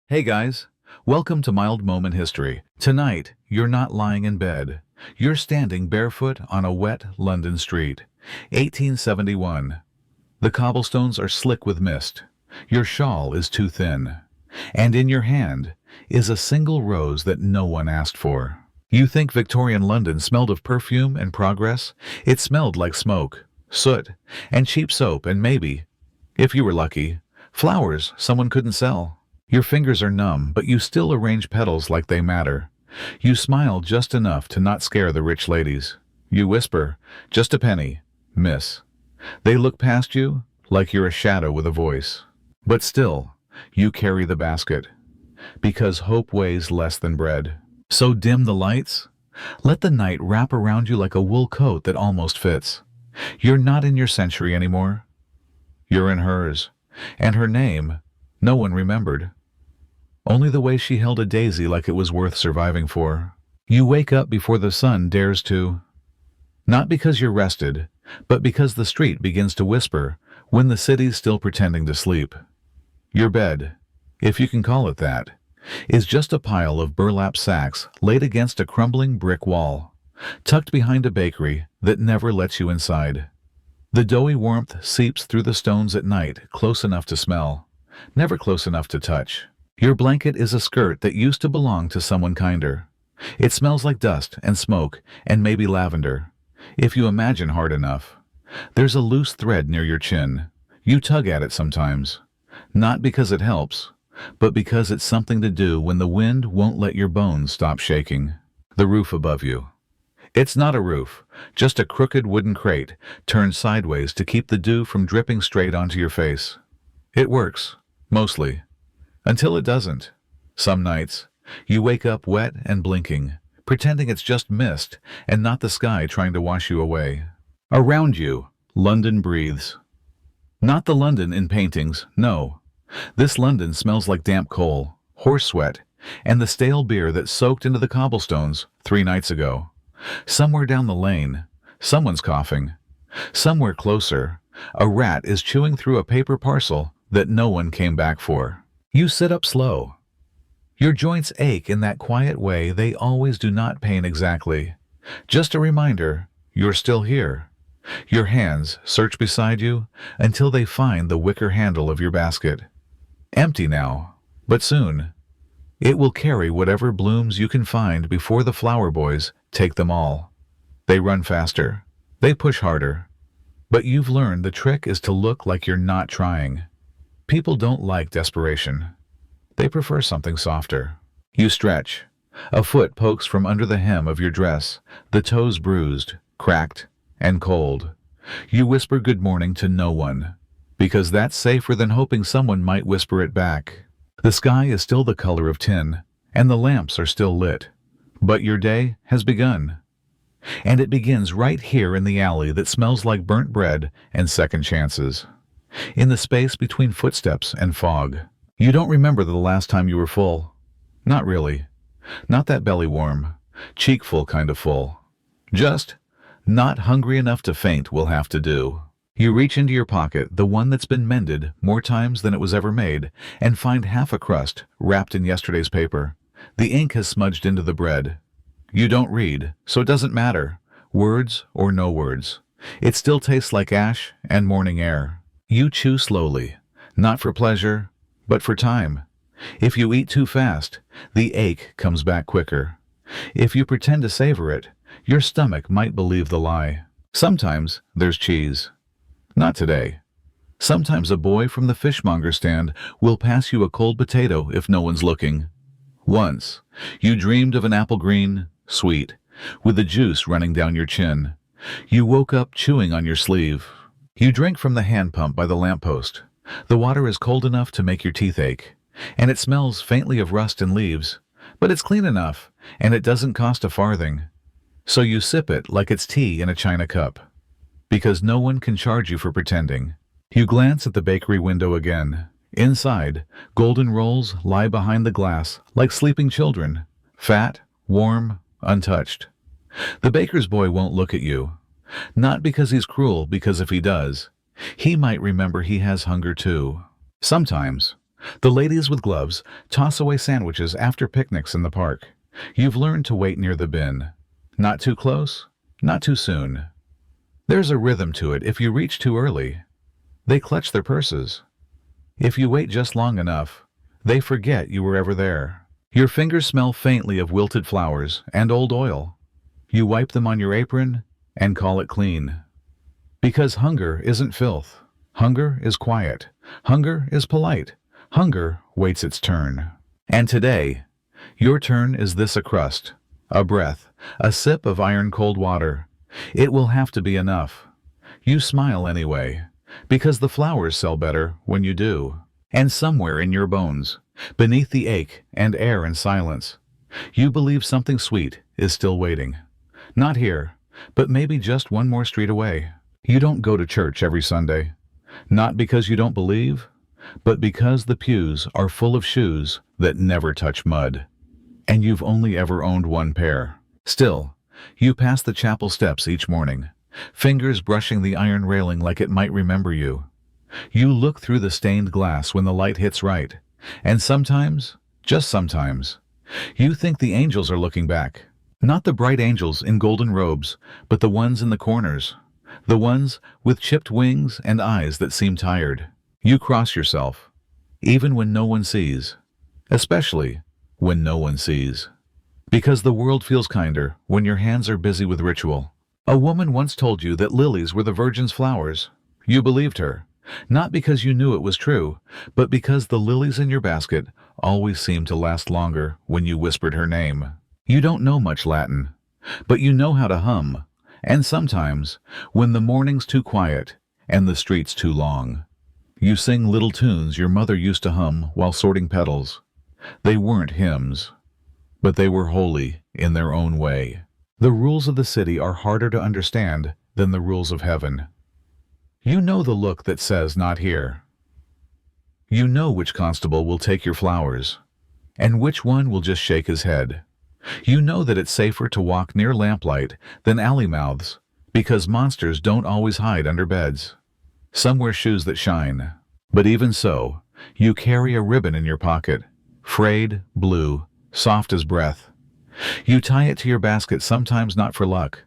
Hey guys, welcome to Mild Moment History. Tonight, you're not lying in bed. You're standing barefoot on a wet London street. 1871. The cobblestones are slick with mist. Your shawl is too thin. And in your hand is a single rose that no one asked for. You think Victorian London smelled of perfume and progress? It smelled like smoke, soot, and cheap soap and maybe, if you were lucky, flowers someone couldn't sell. Your fingers are numb, but you still arrange petals like they matter. You smile just enough to not scare the rich ladies. You whisper, "Just a penny, miss." They look past you like you're a shadow with a voice. But still, you carry the basket, because hope weighs less than bread. So dim the lights. Let the night wrap around you like a wool coat that almost fits. You're not in your century anymore. You're in hers. And her name, no one remembered. Only the way she held a daisy like it was worth surviving for. You wake up before the sun dares to. Not because you're rested, but because the street begins to whisper when the city's still pretending to sleep. Your bed, if you can call it that, is just a pile of burlap sacks laid against a crumbling brick wall, tucked behind a bakery that never lets you inside. The doughy warmth seeps through the stones at night, close enough to smell, never close enough to touch. Your blanket is a skirt that used to belong to someone kinder. It smells like dust and smoke and maybe lavender, if you imagine hard enough. There's a loose thread near your chin. You tug at it sometimes, not because it helps, but because it's something to do when the wind won't let your bones stop shaking. The roof above you. It's not a roof, just a crooked wooden crate turned sideways to keep the dew from dripping straight onto your face. It works, mostly, until it doesn't. Some nights, you wake up wet and blinking, pretending it's just mist and not the sky trying to wash you away. Around you, London breathes. Not the London in paintings, no. This London smells like damp coal, horse sweat, and the stale beer that soaked into the cobblestones 3 nights ago. Somewhere down the lane, someone's coughing. Somewhere closer, a rat is chewing through a paper parcel that no one came back for. You sit up slow. Your joints ache in that quiet way they always do not pain exactly. Just a reminder, you're still here. Your hands search beside you until they find the wicker handle of your basket. Empty now, but soon. It will carry whatever blooms you can find before the flower boys take them all. They run faster. They push harder. But you've learned the trick is to look like you're not trying. People don't like desperation. They prefer something softer. You stretch. A foot pokes from under the hem of your dress, the toes bruised, cracked, and cold. You whisper good morning to no one, because that's safer than hoping someone might whisper it back. The sky is still the color of tin, and the lamps are still lit. But your day has begun. And it begins right here in the alley that smells like burnt bread and second chances. In the space between footsteps and fog. You don't remember the last time you were full. Not really. Not that belly warm, cheek-full kind of full. Just not hungry enough to faint will have to do. You reach into your pocket, the one that's been mended more times than it was ever made, and find half a crust wrapped in yesterday's paper. The ink has smudged into the bread. You don't read, so it doesn't matter, words or no words. It still tastes like ash and morning air. You chew slowly, not for pleasure, but for time. If you eat too fast, the ache comes back quicker. If you pretend to savor it, your stomach might believe the lie. Sometimes there's cheese. Not today. Sometimes a boy from the fishmonger stand will pass you a cold potato if no one's looking. Once, you dreamed of an apple green, sweet, with the juice running down your chin. You woke up chewing on your sleeve. You drink from the hand pump by the lamppost. The water is cold enough to make your teeth ache, and it smells faintly of rust and leaves, but it's clean enough, and it doesn't cost a farthing. So you sip it like it's tea in a china cup, because no one can charge you for pretending. You glance at the bakery window again. Inside, golden rolls lie behind the glass like sleeping children, fat, warm, untouched. The baker's boy won't look at you. Not because he's cruel, because if he does, he might remember he has hunger too. Sometimes, The ladies with gloves toss away sandwiches after picnics in the park. You've learned to wait near the bin. Not too close, not too soon. There's a rhythm to it if you reach too early. They clutch their purses. If you wait just long enough, they forget you were ever there. Your fingers smell faintly of wilted flowers and old oil. You wipe them on your apron and call it clean. Because hunger isn't filth. Hunger is quiet. Hunger is polite. Hunger waits its turn. And today, your turn is this: a crust, a breath, a sip of iron-cold water. It will have to be enough. You smile anyway, because the flowers sell better when you do. And somewhere in your bones, beneath the ache and air and silence, you believe something sweet is still waiting. Not here, but maybe just one more street away. You don't go to church every Sunday, not because you don't believe, but because the pews are full of shoes that never touch mud. And you've only ever owned one pair. Still, you pass the chapel steps each morning, fingers brushing the iron railing like it might remember you. You look through the stained glass when the light hits right, and sometimes, just sometimes, you think the angels are looking back. Not the bright angels in golden robes, but the ones in the corners, the ones with chipped wings and eyes that seem tired. You cross yourself, even when no one sees, especially when no one sees. Because the world feels kinder when your hands are busy with ritual. A woman once told you that lilies were the Virgin's flowers. You believed her, not because you knew it was true, but because the lilies in your basket always seemed to last longer when you whispered her name. You don't know much Latin, but you know how to hum, and sometimes, when the morning's too quiet and the street's too long, you sing little tunes your mother used to hum while sorting petals. They weren't hymns, but they were holy in their own way. The rules of the city are harder to understand than the rules of heaven. You know the look that says, "Not here." You know which constable will take your flowers, and which one will just shake his head. You know that it's safer to walk near lamplight than alley mouths, because monsters don't always hide under beds. Some wear shoes that shine, but even so, you carry a ribbon in your pocket, frayed, blue, soft as breath. You tie it to your basket, sometimes not for luck,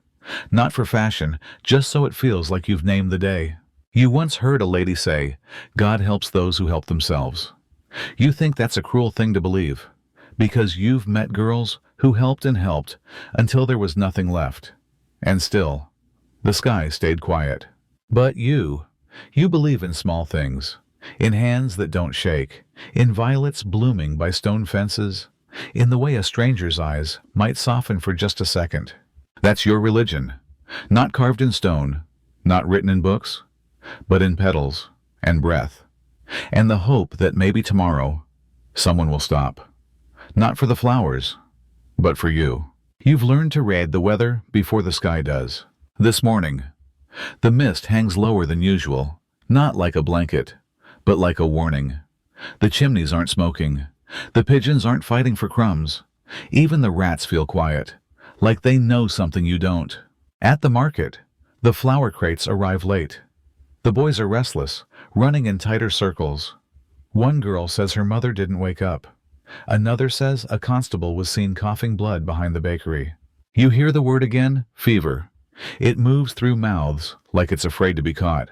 not for fashion, just so it feels like you've named the day. You once heard a lady say, "God helps those who help themselves." You think that's a cruel thing to believe, because you've met girls who helped and helped until there was nothing left. And still, the sky stayed quiet. But you believe in small things, in hands that don't shake, in violets blooming by stone fences, in the way a stranger's eyes might soften for just a second. That's your religion, not carved in stone, not written in books, but in petals and breath, and the hope that maybe tomorrow someone will stop. Not for the flowers, but for you. You've learned to read the weather before the sky does. This morning, the mist hangs lower than usual, not like a blanket, but like a warning. The chimneys aren't smoking. The pigeons aren't fighting for crumbs. Even the rats feel quiet, like they know something you don't. At the market, the flower crates arrive late. The boys are restless, running in tighter circles. One girl says her mother didn't wake up. Another says a constable was seen coughing blood behind the bakery. You hear the word again, fever. It moves through mouths like it's afraid to be caught.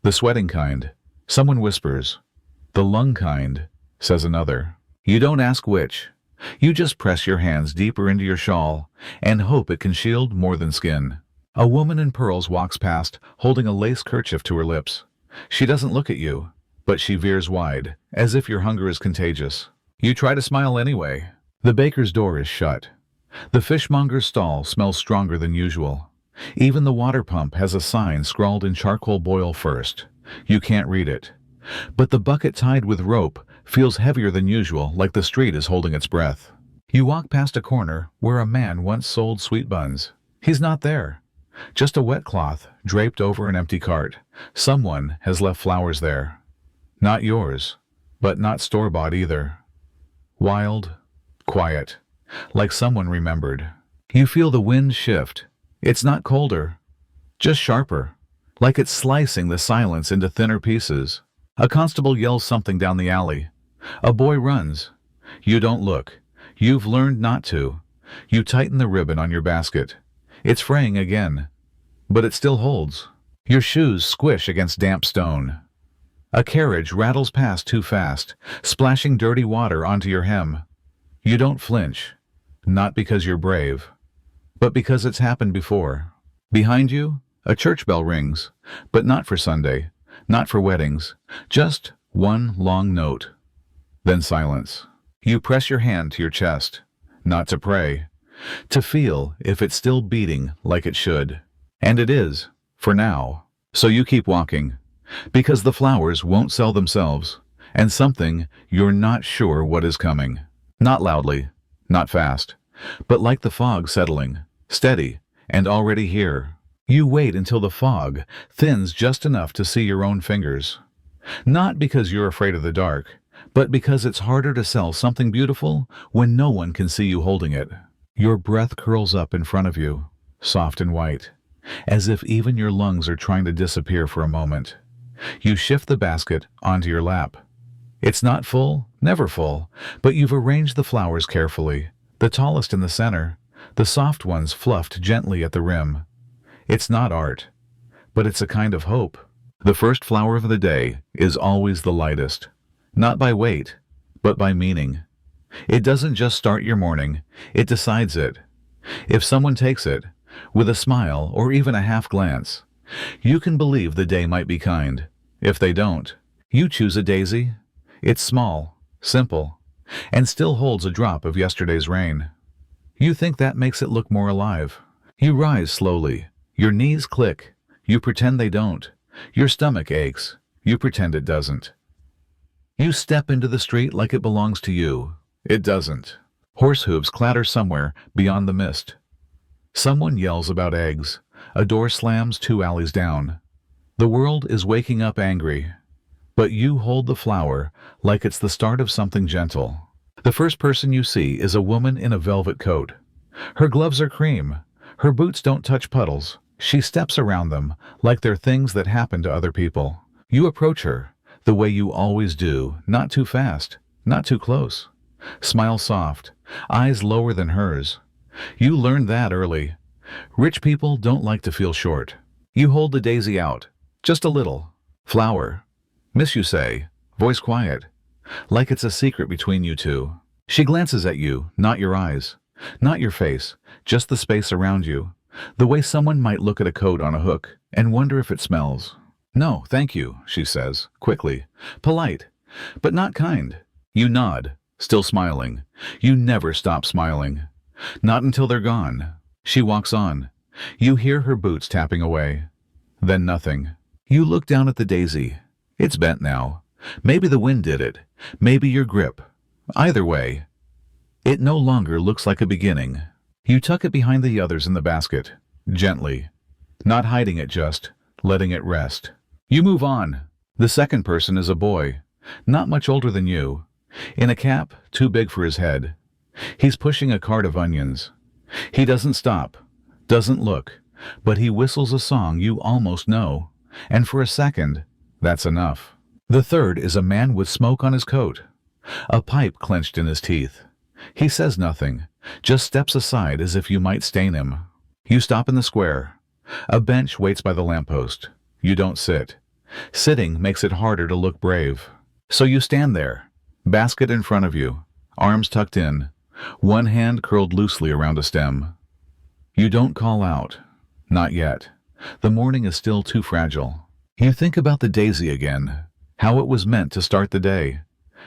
The sweating kind, someone whispers. The lung kind, says another. You don't ask which. You just press your hands deeper into your shawl and hope it can shield more than skin. A woman in pearls walks past, holding a lace kerchief to her lips. She doesn't look at you, but she veers wide, as if your hunger is contagious. You try to smile anyway. The baker's door is shut. The fishmonger's stall smells stronger than usual. Even the water pump has a sign scrawled in charcoal, "Boil first." You can't read it. But the bucket tied with rope feels heavier than usual, like the street is holding its breath. You walk past a corner where a man once sold sweet buns. He's not there. Just a wet cloth draped over an empty cart. Someone has left flowers there. Not yours, but not store-bought either. Wild, quiet, like someone remembered. You feel the wind shift. It's not colder, just sharper, like it's slicing the silence into thinner pieces. A constable yells something down the alley. A boy runs. You don't look. You've learned not to. You tighten the ribbon on your basket. It's fraying again, but it still holds. Your shoes squish against damp stone. A carriage rattles past too fast, splashing dirty water onto your hem. You don't flinch, not because you're brave, but because it's happened before. Behind you, a church bell rings, but not for Sunday, not for weddings, just one long note. Then silence. You press your hand to your chest, not to pray, to feel if it's still beating like it should. And it is, for now. So you keep walking, because the flowers won't sell themselves, and something you're not sure what is coming. Not loudly, not fast, but like the fog settling, steady, and already here. You wait until the fog thins just enough to see your own fingers. Not because you're afraid of the dark, but because it's harder to sell something beautiful when no one can see you holding it. Your breath curls up in front of you, soft and white, as if even your lungs are trying to disappear for a moment. You shift the basket onto your lap. It's not full, never full, but you've arranged the flowers carefully, the tallest in the center, the soft ones fluffed gently at the rim. It's not art, but it's a kind of hope. The first flower of the day is always the lightest, not by weight, but by meaning. It doesn't just start your morning, it decides it. If someone takes it, with a smile or even a half glance, you can believe the day might be kind. If they don't, you choose a daisy. It's small, simple, and still holds a drop of yesterday's rain. You think that makes it look more alive. You rise slowly. Your knees click. You pretend they don't. Your stomach aches. You pretend it doesn't. You step into the street like it belongs to you. It doesn't. Horse hooves clatter somewhere beyond the mist. Someone yells about eggs. A door slams 2 alleys down. The world is waking up angry, but you hold the flower like it's the start of something gentle. The first person you see is a woman in a velvet coat. Her gloves are cream. Her boots don't touch puddles. She steps around them like they're things that happen to other people. You approach her, the way you always do, not too fast, not too close. Smile soft, eyes lower than hers. You learned that early. Rich people don't like to feel short. You hold the daisy out, just a little. Flower. Miss, you say, voice quiet, like it's a secret between you two. She glances at you, not your eyes, not your face, just the space around you, the way someone might look at a coat on a hook and wonder if it smells. No, thank you, she says, quickly, polite, but not kind. You nod, still smiling. You never stop smiling. Not until they're gone. She walks on. You hear her boots tapping away. Then nothing. You look down at the daisy. It's bent now. Maybe the wind did it. Maybe your grip. Either way, it no longer looks like a beginning. You tuck it behind the others in the basket, gently. Not hiding it, just letting it rest. You move on. The second person is a boy, not much older than you, in a cap too big for his head. He's pushing a cart of onions. He doesn't stop, doesn't look, but he whistles a song you almost know, and for a second, that's enough. The third is a man with smoke on his coat, a pipe clenched in his teeth. He says nothing, just steps aside as if you might stain him. You stop in the square. A bench waits by the lamppost. You don't sit. Sitting makes it harder to look brave. So you stand there, basket in front of you, arms tucked in, one hand curled loosely around a stem. You don't call out. Not yet. The morning is still too fragile. You think about the daisy again, how it was meant to start the day,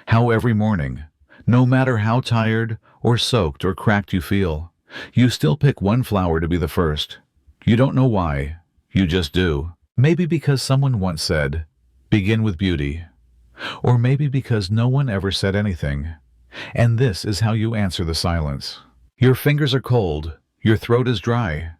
how every morning, no matter how tired or soaked or cracked you feel, you still pick one flower to be the first. You don't know why, you just do. Maybe because someone once said, begin with beauty. Or maybe because no one ever said anything. And this is how you answer the silence. Your fingers are cold, your throat is dry.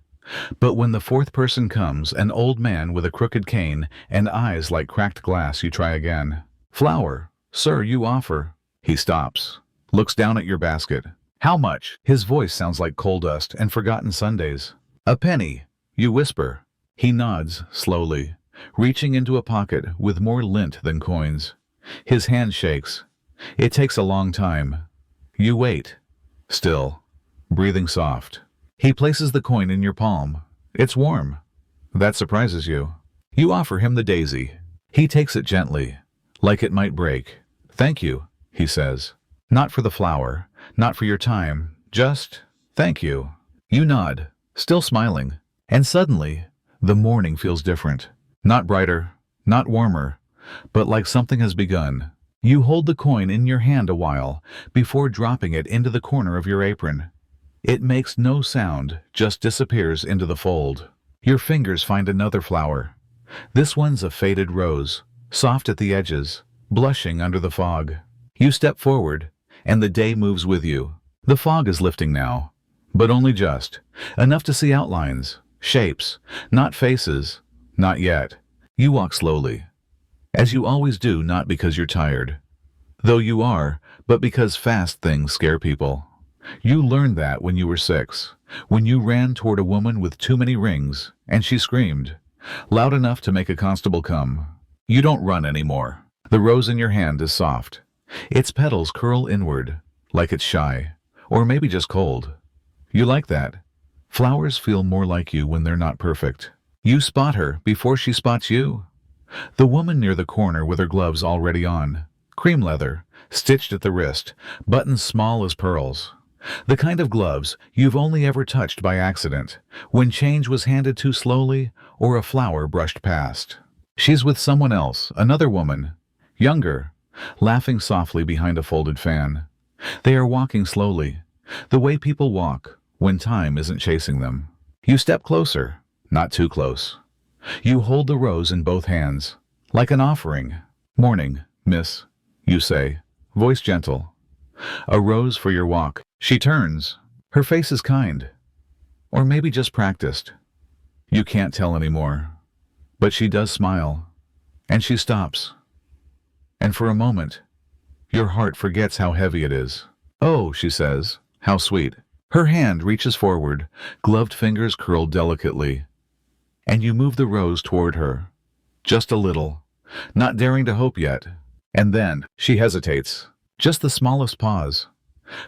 But when the fourth person comes, an old man with a crooked cane and eyes like cracked glass, you try again. Flower, sir, you offer. He stops, looks down at your basket. How much? His voice sounds like coal dust and forgotten Sundays. A penny, you whisper. He nods slowly, reaching into a pocket with more lint than coins. His hand shakes. It takes a long time. You wait, still, breathing soft. He places the coin in your palm. It's warm. That surprises you. You offer him the daisy. He takes it gently, like it might break. Thank you, he says. Not for the flower, not for your time, just thank you. You nod, still smiling, and suddenly, the morning feels different. Not brighter, not warmer, but like something has begun. You hold the coin in your hand a while before dropping it into the corner of your apron. It makes no sound, just disappears into the fold. Your fingers find another flower. This one's a faded rose, soft at the edges, blushing under the fog. You step forward, and the day moves with you. The fog is lifting now, but only just, enough to see outlines, shapes, not faces, not yet. You walk slowly, as you always do, not because you're tired, though you are, but because fast things scare people. You learned that when you were 6, when you ran toward a woman with too many rings, and she screamed, loud enough to make a constable come. You don't run anymore. The rose in your hand is soft. Its petals curl inward, like it's shy, or maybe just cold. You like that. Flowers feel more like you when they're not perfect. You spot her before she spots you. The woman near the corner with her gloves already on, cream leather, stitched at the wrist, buttons small as pearls. The kind of gloves you've only ever touched by accident, when change was handed too slowly or a flower brushed past. She's with someone else, another woman, younger, laughing softly behind a folded fan. They are walking slowly, the way people walk when time isn't chasing them. You step closer, not too close. You hold the rose in both hands, like an offering. Morning, miss, you say, voice gentle. A rose for your walk. She turns. Her face is kind. Or maybe just practiced. You can't tell anymore. But she does smile. And she stops. And for a moment, your heart forgets how heavy it is. Oh, she says, how sweet. Her hand reaches forward, gloved fingers curled delicately. And you move the rose toward her. Just a little, not daring to hope yet. And then she hesitates. Just the smallest pause.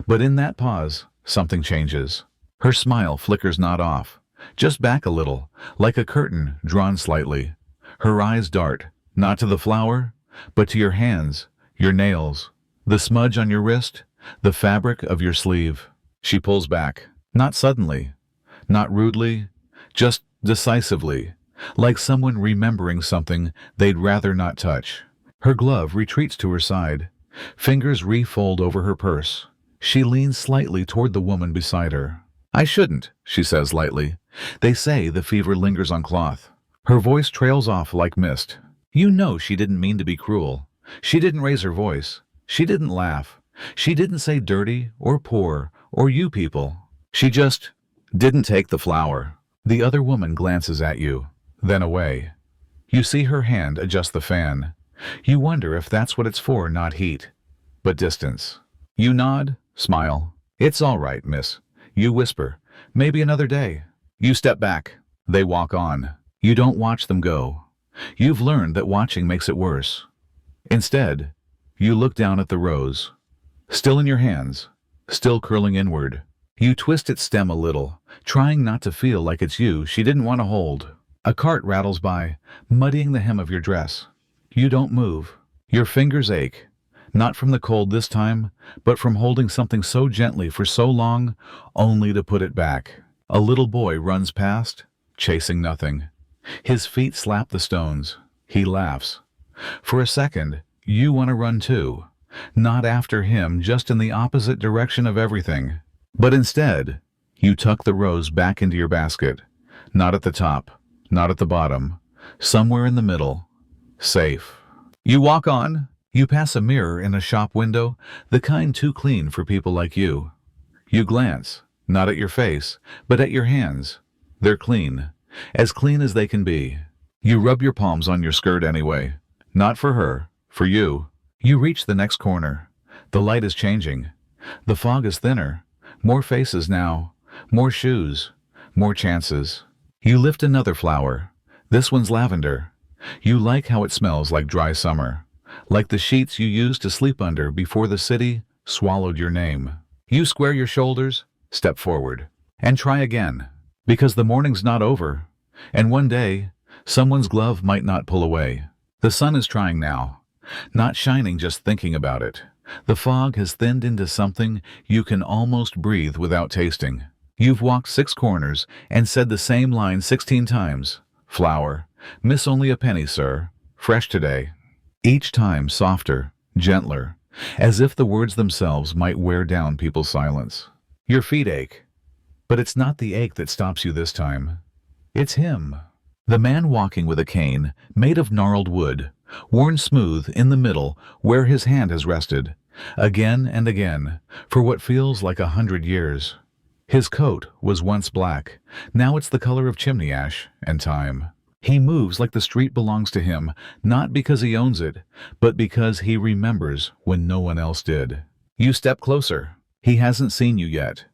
But in that pause, something changes. Her smile flickers not off, just back a little, like a curtain drawn slightly. Her eyes dart, not to the flower, but to your hands, your nails, the smudge on your wrist, the fabric of your sleeve. She pulls back, not suddenly, not rudely, just decisively, like someone remembering something they'd rather not touch. Her glove retreats to her side. Fingers refold over her purse. She leans slightly toward the woman beside her. I shouldn't, she says lightly. They say the fever lingers on cloth. Her voice trails off like mist. You know she didn't mean to be cruel. She didn't raise her voice. She didn't laugh. She didn't say dirty or poor or you people. She just didn't take the flower. The other woman glances at you, then away. You see her hand adjust the fan. You wonder if that's what it's for, not heat, but distance. You nod, smile. It's all right, miss. You whisper, maybe another day. You step back. They walk on. You don't watch them go. You've learned that watching makes it worse. Instead, you look down at the rose. Still in your hands, still curling inward. You twist its stem a little, trying not to feel like it's you she didn't want to hold. A cart rattles by, muddying the hem of your dress. You don't move. Your fingers ache, not from the cold this time, but from holding something so gently for so long, only to put it back. A little boy runs past, chasing nothing. His feet slap the stones. He laughs. For a second, you want to run too, not after him, just in the opposite direction of everything. But instead, you tuck the rose back into your basket, not at the top, not at the bottom, somewhere in the middle. Safe. You walk on. You pass a mirror in a shop window, the kind too clean for people like you. You glance, not at your face, but at your hands. They're clean as they can be. You rub your palms on your skirt anyway. Not for her, for you. You reach the next corner. The light is changing. The fog is thinner. More faces now. More shoes. More chances. You lift another flower. This one's lavender. You like how it smells like dry summer. like the sheets you used to sleep under before the city swallowed your name. You square your shoulders, step forward, and try again, because the morning's not over, and one day, someone's glove might not pull away. The sun is trying now, not shining just thinking about it. The fog has thinned into something you can almost breathe without tasting. You've walked 6 corners and said the same line 16 times. Flour. Miss only a penny, sir. Fresh today. Each time softer, gentler, as if the words themselves might wear down people's silence. Your feet ache. But it's not the ache that stops you this time. It's him. The man walking with a cane, made of gnarled wood, worn smooth in the middle where his hand has rested, again and again, for what feels like 100 years. His coat was once black, now it's the color of chimney ash and time. He moves like the street belongs to him, not because he owns it, but because he remembers when no one else did. You step closer. He hasn't seen you yet.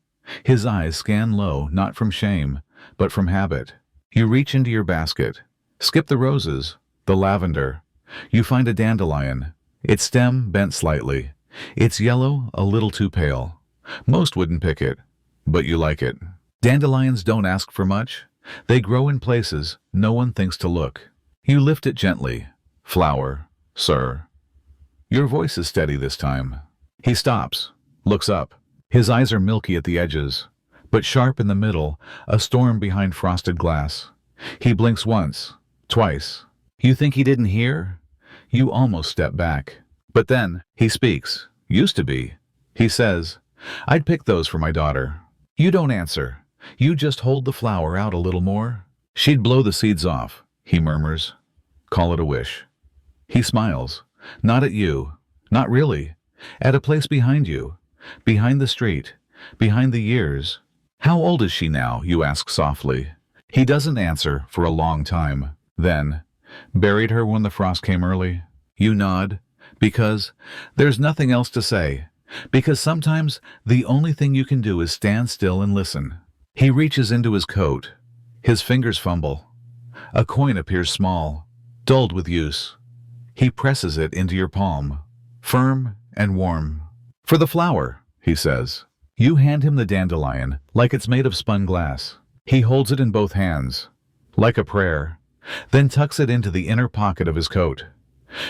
His eyes scan low, not from shame, but from habit. You reach into your basket. Skip the roses, the lavender. You find a dandelion, its stem bent slightly. It's yellow, a little too pale. Most wouldn't pick it, but you like it. Dandelions don't ask for much. They grow in places no one thinks to look. You lift it gently. Flower, sir. Your voice is steady this time. He stops, looks up. His eyes are milky at the edges, but sharp in the middle, a storm behind frosted glass. He blinks once, twice. You think he didn't hear? You almost step back. But then, he speaks. Used to be. He says, I'd pick those for my daughter. You don't answer. You just hold the flower out a little more. She'd blow the seeds off, he murmurs. Call it a wish. He smiles. Not at you. Not really. At a place behind you. Behind the street. Behind the years. How old is she now, you ask softly. He doesn't answer for a long time. Then, buried her when the frost came early. You nod. Because there's nothing else to say. Because sometimes the only thing you can do is stand still and listen. He reaches into his coat. His fingers fumble. A coin appears small, dulled with use. He presses it into your palm, firm and warm. For the flower, he says. You hand him the dandelion, like it's made of spun glass. He holds it in both hands, like a prayer, then tucks it into the inner pocket of his coat.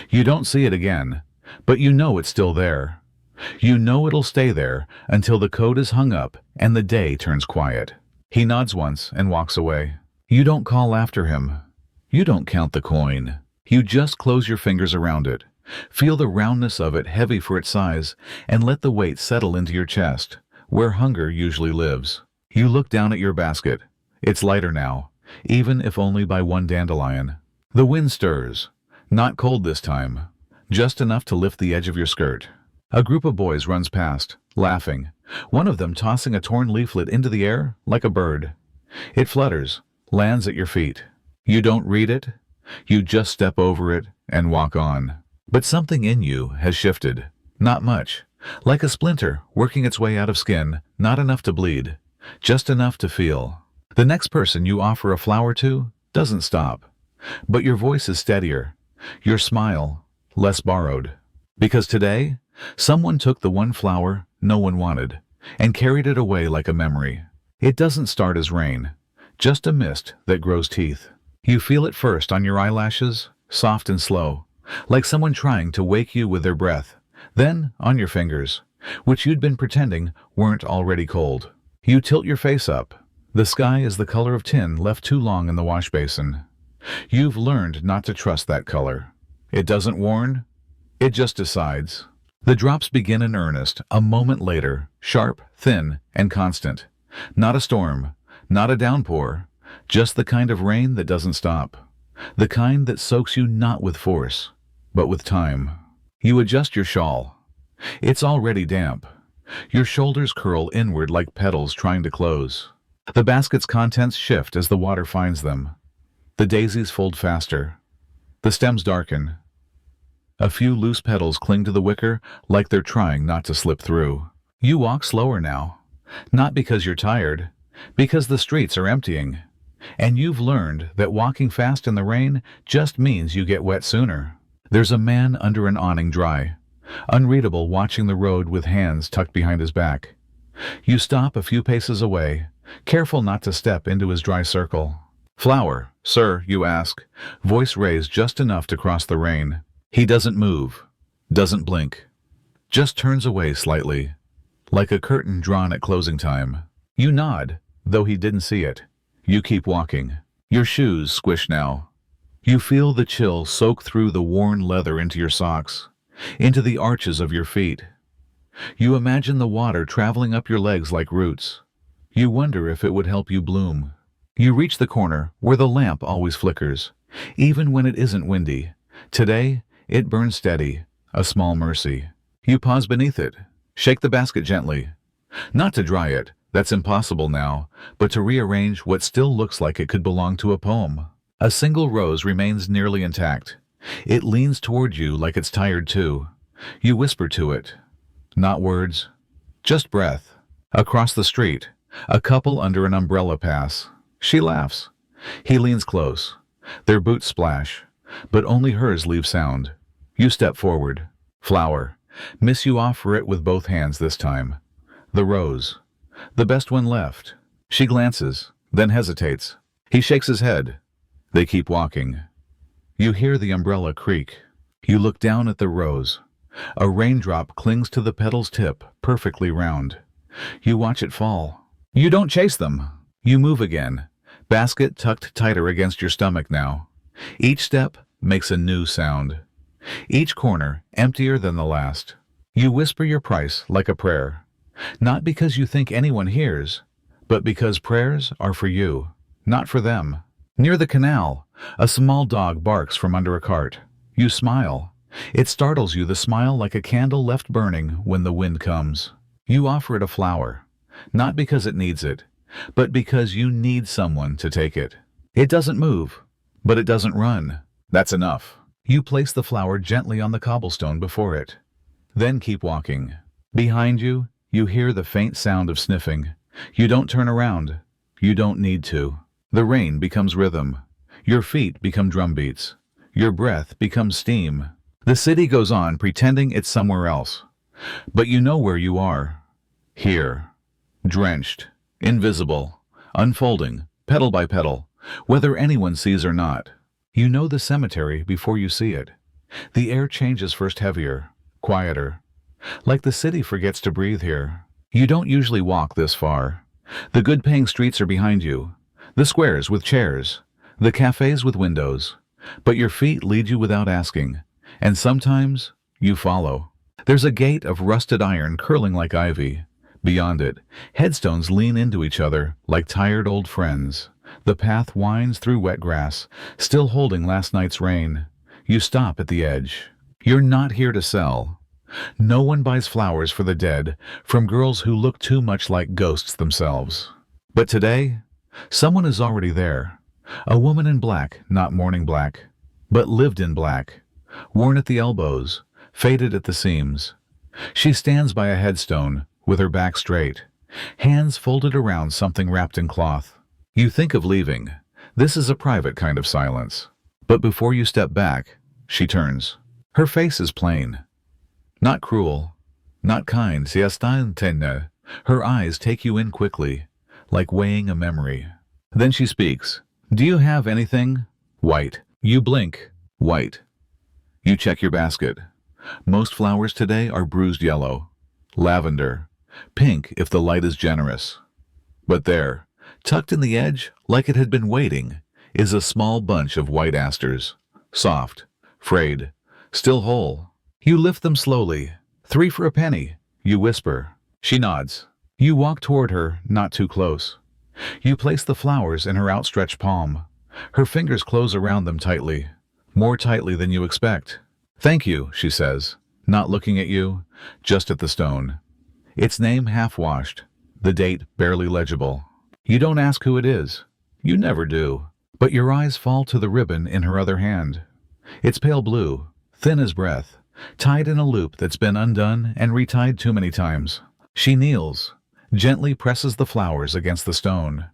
You don't see it again, but you know it's still there. You know it'll stay there until the coat is hung up and the day turns quiet. He nods once and walks away. You don't call after him. You don't count the coin. You just close your fingers around it. Feel the roundness of it heavy for its size and let the weight settle into your chest, where hunger usually lives. You look down at your basket. It's lighter now, even if only by one dandelion. The wind stirs. Not cold this time, just enough to lift the edge of your skirt. A group of boys runs past, laughing, one of them tossing a torn leaflet into the air like a bird. It flutters, lands at your feet. You don't read it. You just step over it and walk on. But something in you has shifted. Not much. Like a splinter working its way out of skin, not enough to bleed, just enough to feel. The next person you offer a flower to doesn't stop. But your voice is steadier. Your smile less borrowed. Because today, someone took the one flower no one wanted and carried it away like a memory. It doesn't start as rain, just a mist that grows teeth. You feel it first on your eyelashes, soft and slow, like someone trying to wake you with their breath. Then on your fingers, which you'd been pretending weren't already cold. You tilt your face up. The sky is the color of tin left too long in the wash basin. You've learned not to trust that color. It doesn't warn, it just decides. The drops begin in earnest, a moment later, sharp, thin, and constant. Not a storm, not a downpour, just the kind of rain that doesn't stop. The kind that soaks you not with force, but with time. You adjust your shawl. It's already damp. Your shoulders curl inward like petals trying to close. The basket's contents shift as the water finds them. The daisies fold faster. The stems darken. A few loose petals cling to the wicker like they're trying not to slip through. You walk slower now. Not because you're tired, because the streets are emptying. And you've learned that walking fast in the rain just means you get wet sooner. There's a man under an awning dry, unreadable, watching the road with hands tucked behind his back. You stop a few paces away, careful not to step into his dry circle. "Flower, sir," you ask, voice raised just enough to cross the rain. He doesn't move, doesn't blink, just turns away slightly, like a curtain drawn at closing time. You nod, though he didn't see it. You keep walking. Your shoes squish now. You feel the chill soak through the worn leather into your socks, into the arches of your feet. You imagine the water traveling up your legs like roots. You wonder if it would help you bloom. You reach the corner where the lamp always flickers, even when it isn't windy. Today, it burns steady, a small mercy. You pause beneath it, shake the basket gently. Not to dry it, that's impossible now, but to rearrange what still looks like it could belong to a poem. A single rose remains nearly intact. It leans toward you like it's tired too. You whisper to it. Not words, just breath. Across the street, a couple under an umbrella pass. She laughs. He leans close. Their boots splash, but only hers leave sound. You step forward. "Flower." Miss, you offer it with both hands this time. The rose. The best one left. She glances, then hesitates. He shakes his head. They keep walking. You hear the umbrella creak. You look down at the rose. A raindrop clings to the petal's tip, perfectly round. You watch it fall. You don't chase them. You move again, basket tucked tighter against your stomach now. Each step makes a new sound. Each corner emptier than the last. You whisper your price like a prayer. Not because you think anyone hears, but because prayers are for you, not for them. Near the canal, a small dog barks from under a cart. You smile. It startles you, the smile like a candle left burning when the wind comes. You offer it a flower, not because it needs it, but because you need someone to take it. It doesn't move, but it doesn't run. That's enough. You place the flower gently on the cobblestone before it. Then keep walking. Behind you, you hear the faint sound of sniffing. You don't turn around. You don't need to. The rain becomes rhythm. Your feet become drum beats. Your breath becomes steam. The city goes on pretending it's somewhere else. But you know where you are. Here. Drenched. Invisible. Unfolding. Petal by petal. Whether anyone sees or not. You know the cemetery before you see it. The air changes, first heavier, quieter. Like the city forgets to breathe here. You don't usually walk this far. The good-paying streets are behind you. The squares with chairs. The cafes with windows. But your feet lead you without asking. And sometimes you follow. There's a gate of rusted iron curling like ivy. Beyond it, headstones lean into each other like tired old friends. The path winds through wet grass, still holding last night's rain. You stop at the edge. You're not here to sell. No one buys flowers for the dead from girls who look too much like ghosts themselves. But today, someone is already there. A woman in black, not mourning black, but lived in black. Worn at the elbows, faded at the seams. She stands by a headstone, with her back straight, hands folded around something wrapped in cloth. You think of leaving. This is a private kind of silence. But before you step back, she turns. Her face is plain. Not cruel, not kind. Si está entende. Her eyes take you in quickly, like weighing a memory. Then she speaks. Do you have anything? White. You blink. White. You check your basket. Most flowers today are bruised yellow, lavender, pink if the light is generous. But there, tucked in the edge, like it had been waiting, is a small bunch of white asters. Soft, frayed, still whole. You lift them slowly. 3 for a penny, you whisper. She nods. You walk toward her, not too close. You place the flowers in her outstretched palm. Her fingers close around them tightly, more tightly than you expect. Thank you, she says, not looking at you, just at the stone. Its name half-washed, the date barely legible. You don't ask who it is. You never do. But your eyes fall to the ribbon in her other hand. It's pale blue, thin as breath, tied in a loop that's been undone and retied too many times. She kneels, gently presses the flowers against the stone.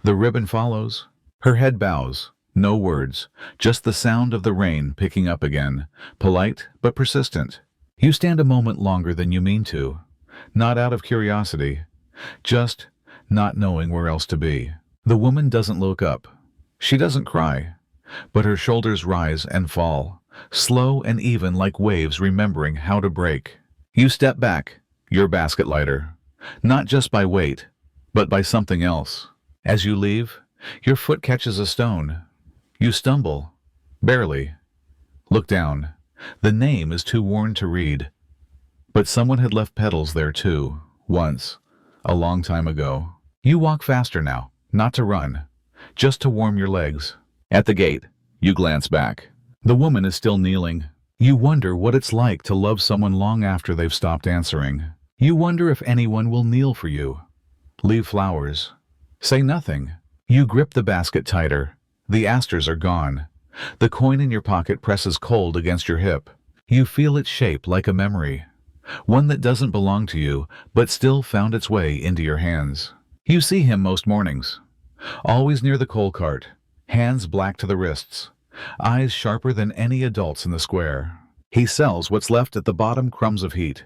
The ribbon follows. Her head bows, No words, just the sound of the rain picking up again, polite but persistent. You stand a moment longer than you mean to, not out of curiosity, just not knowing where else to be. The woman doesn't look up. She doesn't cry, but her shoulders rise and fall, slow and even like waves remembering how to break. You step back, your basket lighter, not just by weight, but by something else. As you leave, your foot catches a stone. You stumble, barely. Look down. The name is too worn to read. But someone had left petals there too, once, a long time ago. You walk faster now, not to run, just to warm your legs. At the gate, you glance back. The woman is still kneeling. You wonder what it's like to love someone long after they've stopped answering. You wonder if anyone will kneel for you, leave flowers, say nothing. You grip the basket tighter. The asters are gone. The coin in your pocket presses cold against your hip. You feel its shape like a memory, one that doesn't belong to you, but still found its way into your hands. You see him most mornings, always near the coal cart, hands black to the wrists, eyes sharper than any adult's in the square. He sells what's left at the bottom crumbs of heat,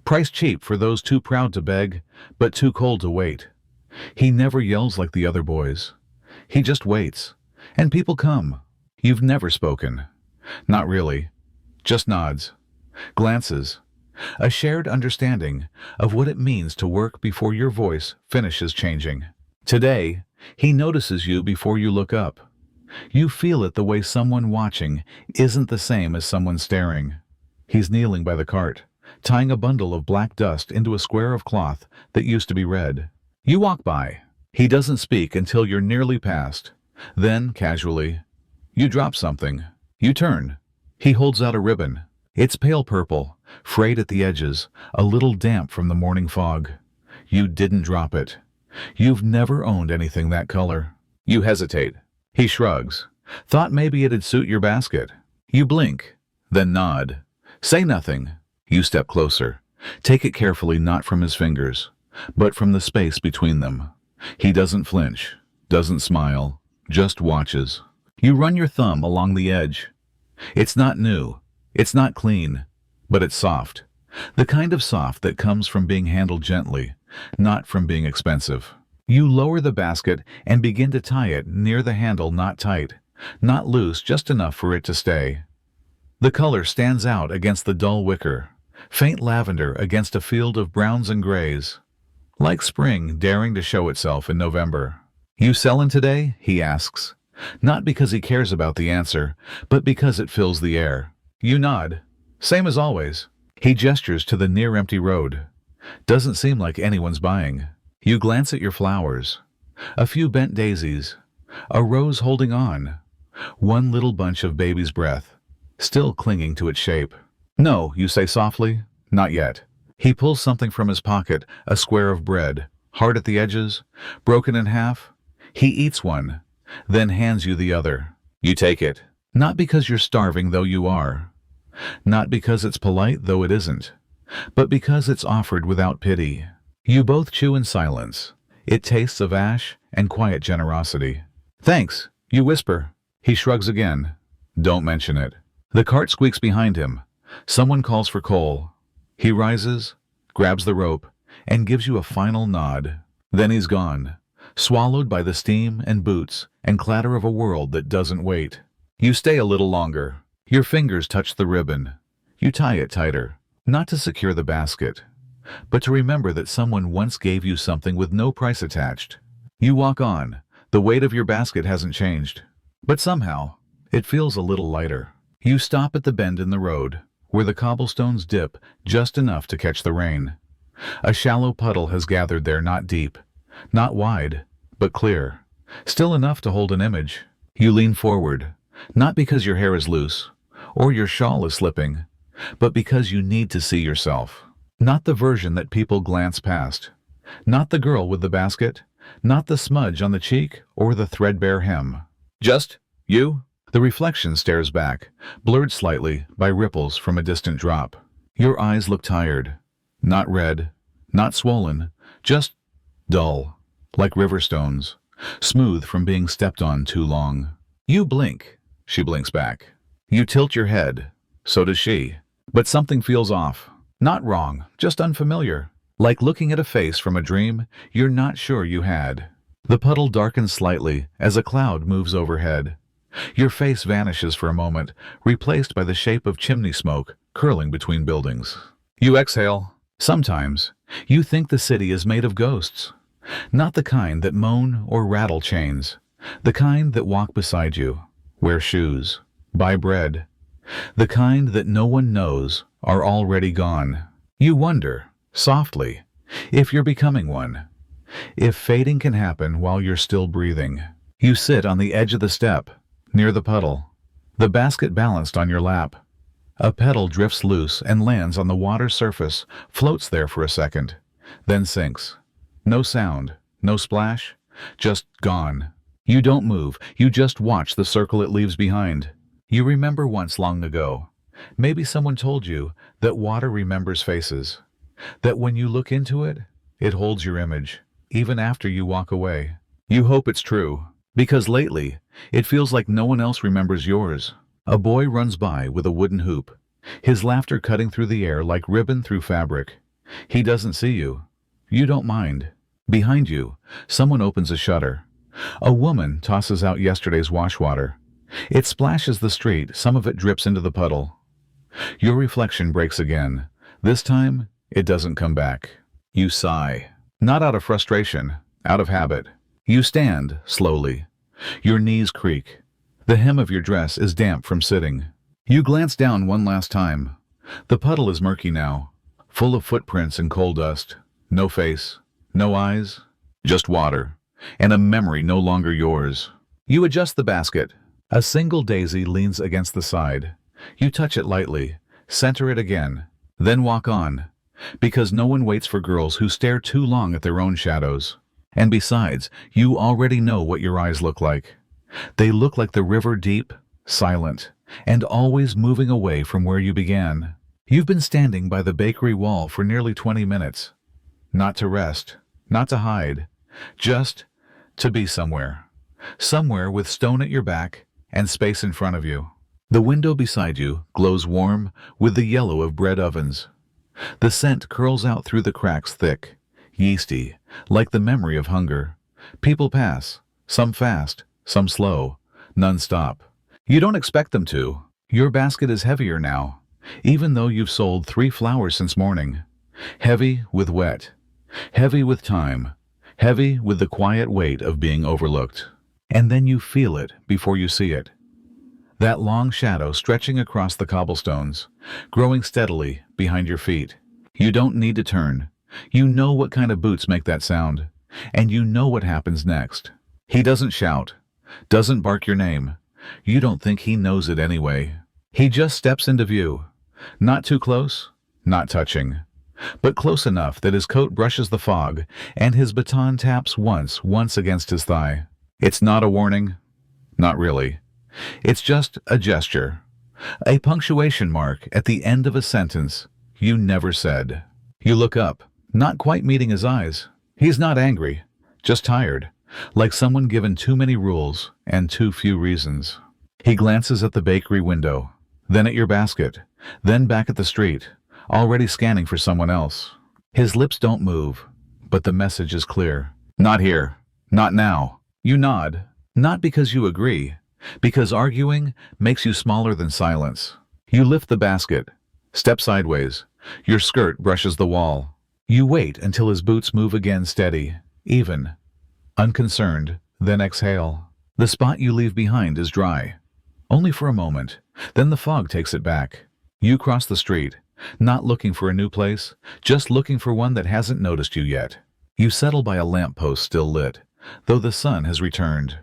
priced cheap for those too proud to beg, but too cold to wait. He never yells like the other boys. He just waits. And people come. You've never spoken. Not really. Just nods. Glances. A shared understanding of what it means to work before your voice finishes changing. Today, he notices you before you look up. You feel it the way someone watching isn't the same as someone staring. He's kneeling by the cart, tying a bundle of black dust into a square of cloth that used to be red. You walk by. He doesn't speak until you're nearly past. Then, casually, you drop something. You turn. He holds out a ribbon. It's pale purple, frayed at the edges, a little damp from the morning fog. You didn't drop it. You've never owned anything that color. You hesitate. He shrugs. Thought maybe it'd suit your basket. You blink, then nod. Say nothing. You step closer. Take it carefully, not from his fingers, but from the space between them. He doesn't flinch, doesn't smile. Just watches. You run your thumb along the edge. It's not new. It's not clean. But it's soft. The kind of soft that comes from being handled gently, not from being expensive. You lower the basket and begin to tie it near the handle, not tight, not loose, just enough for it to stay. The color stands out against the dull wicker, faint lavender against a field of browns and grays. Like spring daring to show itself in November. You sellin' today? He asks. Not because he cares about the answer, but because it fills the air. You nod. Same as always. He gestures to the near empty road. Doesn't seem like anyone's buying. You glance at your flowers. A few bent daisies. A rose holding on. One little bunch of baby's breath, still clinging to its shape. No, you say softly. Not yet. He pulls something from his pocket, a square of bread, hard at the edges, broken in half. He eats one, then hands you the other. You take it. Not because you're starving, though you are. Not because it's polite, though it isn't. But because it's offered without pity. You both chew in silence. It tastes of ash and quiet generosity. Thanks, you whisper. He shrugs again. Don't mention it. The cart squeaks behind him. Someone calls for coal. He rises, grabs the rope, and gives you a final nod. Then he's gone. Swallowed by the steam and boots and clatter of a world that doesn't wait. You stay a little longer. Your fingers touch the ribbon. You tie it tighter, not to secure the basket, but to remember that someone once gave you something with no price attached. You walk on. The weight of your basket hasn't changed, but somehow it feels a little lighter. You stop at the bend in the road, where the cobblestones dip just enough to catch the rain. A shallow puddle has gathered there, not deep, not wide, but clear, still enough to hold an image. You lean forward, not because your hair is loose, or your shawl is slipping, but because you need to see yourself. Not the version that people glance past, not the girl with the basket, not the smudge on the cheek or the threadbare hem. Just you? The reflection stares back, blurred slightly by ripples from a distant drop. Your eyes look tired, not red, not swollen, just dull, like river stones, smooth from being stepped on too long. You blink. She blinks back. You tilt your head. So does she. But something feels off. Not wrong, just unfamiliar. Like looking at a face from a dream you're not sure you had. The puddle darkens slightly as a cloud moves overhead. Your face vanishes for a moment, replaced by the shape of chimney smoke curling between buildings. You exhale. Sometimes, you think the city is made of ghosts. Not the kind that moan or rattle chains. The kind that walk beside you, wear shoes, buy bread. The kind that no one knows are already gone. You wonder, softly, if you're becoming one. If fading can happen while you're still breathing. You sit on the edge of the step, near the puddle, the basket balanced on your lap. A petal drifts loose and lands on the water surface, floats there for a second, then sinks. No sound, no splash, just gone. You don't move, you just watch the circle it leaves behind. You remember once long ago. Maybe someone told you that water remembers faces, that when you look into it, it holds your image, even after you walk away. You hope it's true, because lately, it feels like no one else remembers yours. A boy runs by with a wooden hoop, his laughter cutting through the air like ribbon through fabric. He doesn't see you. You don't mind. Behind you, someone opens a shutter. A woman tosses out yesterday's wash water. It splashes the street, some of it drips into the puddle. Your reflection breaks again. This time, it doesn't come back. You sigh. Not out of frustration, out of habit. You stand, slowly. Your knees creak. The hem of your dress is damp from sitting. You glance down one last time. The puddle is murky now, full of footprints and coal dust. No face, no eyes, just water, and a memory no longer yours. You adjust the basket. A single daisy leans against the side. You touch it lightly, center it again, then walk on, because no one waits for girls who stare too long at their own shadows. And besides, you already know what your eyes look like. They look like the river, deep, silent, and always moving away from where you began. You've been standing by the bakery wall for nearly 20 minutes. Not to rest, not to hide, just to be somewhere. Somewhere with stone at your back and space in front of you. The window beside you glows warm with the yellow of bread ovens. The scent curls out through the cracks thick, yeasty, like the memory of hunger. People pass, some fast, some slow, none stop. You don't expect them to. Your basket is heavier now, even though you've sold 3 flowers since morning. Heavy with wet, heavy with time, heavy with the quiet weight of being overlooked. And then you feel it before you see it. That long shadow stretching across the cobblestones, growing steadily behind your feet. You don't need to turn. You know what kind of boots make that sound, and you know what happens next. He doesn't shout, doesn't bark your name. You don't think he knows it anyway. He just steps into view. Not too close, not touching, but close enough that his coat brushes the fog and his baton taps once against his thigh. It's not a warning. Not really. It's just a gesture. A punctuation mark at the end of a sentence you never said. You look up, not quite meeting his eyes. He's not angry, just tired, like someone given too many rules and too few reasons. He glances at the bakery window, then at your basket, then back at the street, already scanning for someone else. His lips don't move, but the message is clear. Not here. Not now. You nod, not because you agree, because arguing makes you smaller than silence. You lift the basket, step sideways. Your skirt brushes the wall. You wait until his boots move again, steady, even, unconcerned, then exhale. The spot you leave behind is dry. Only for a moment. Then the fog takes it back. You cross the street, not looking for a new place, just looking for one that hasn't noticed you yet. You settle by a lamppost still lit, though the sun has returned.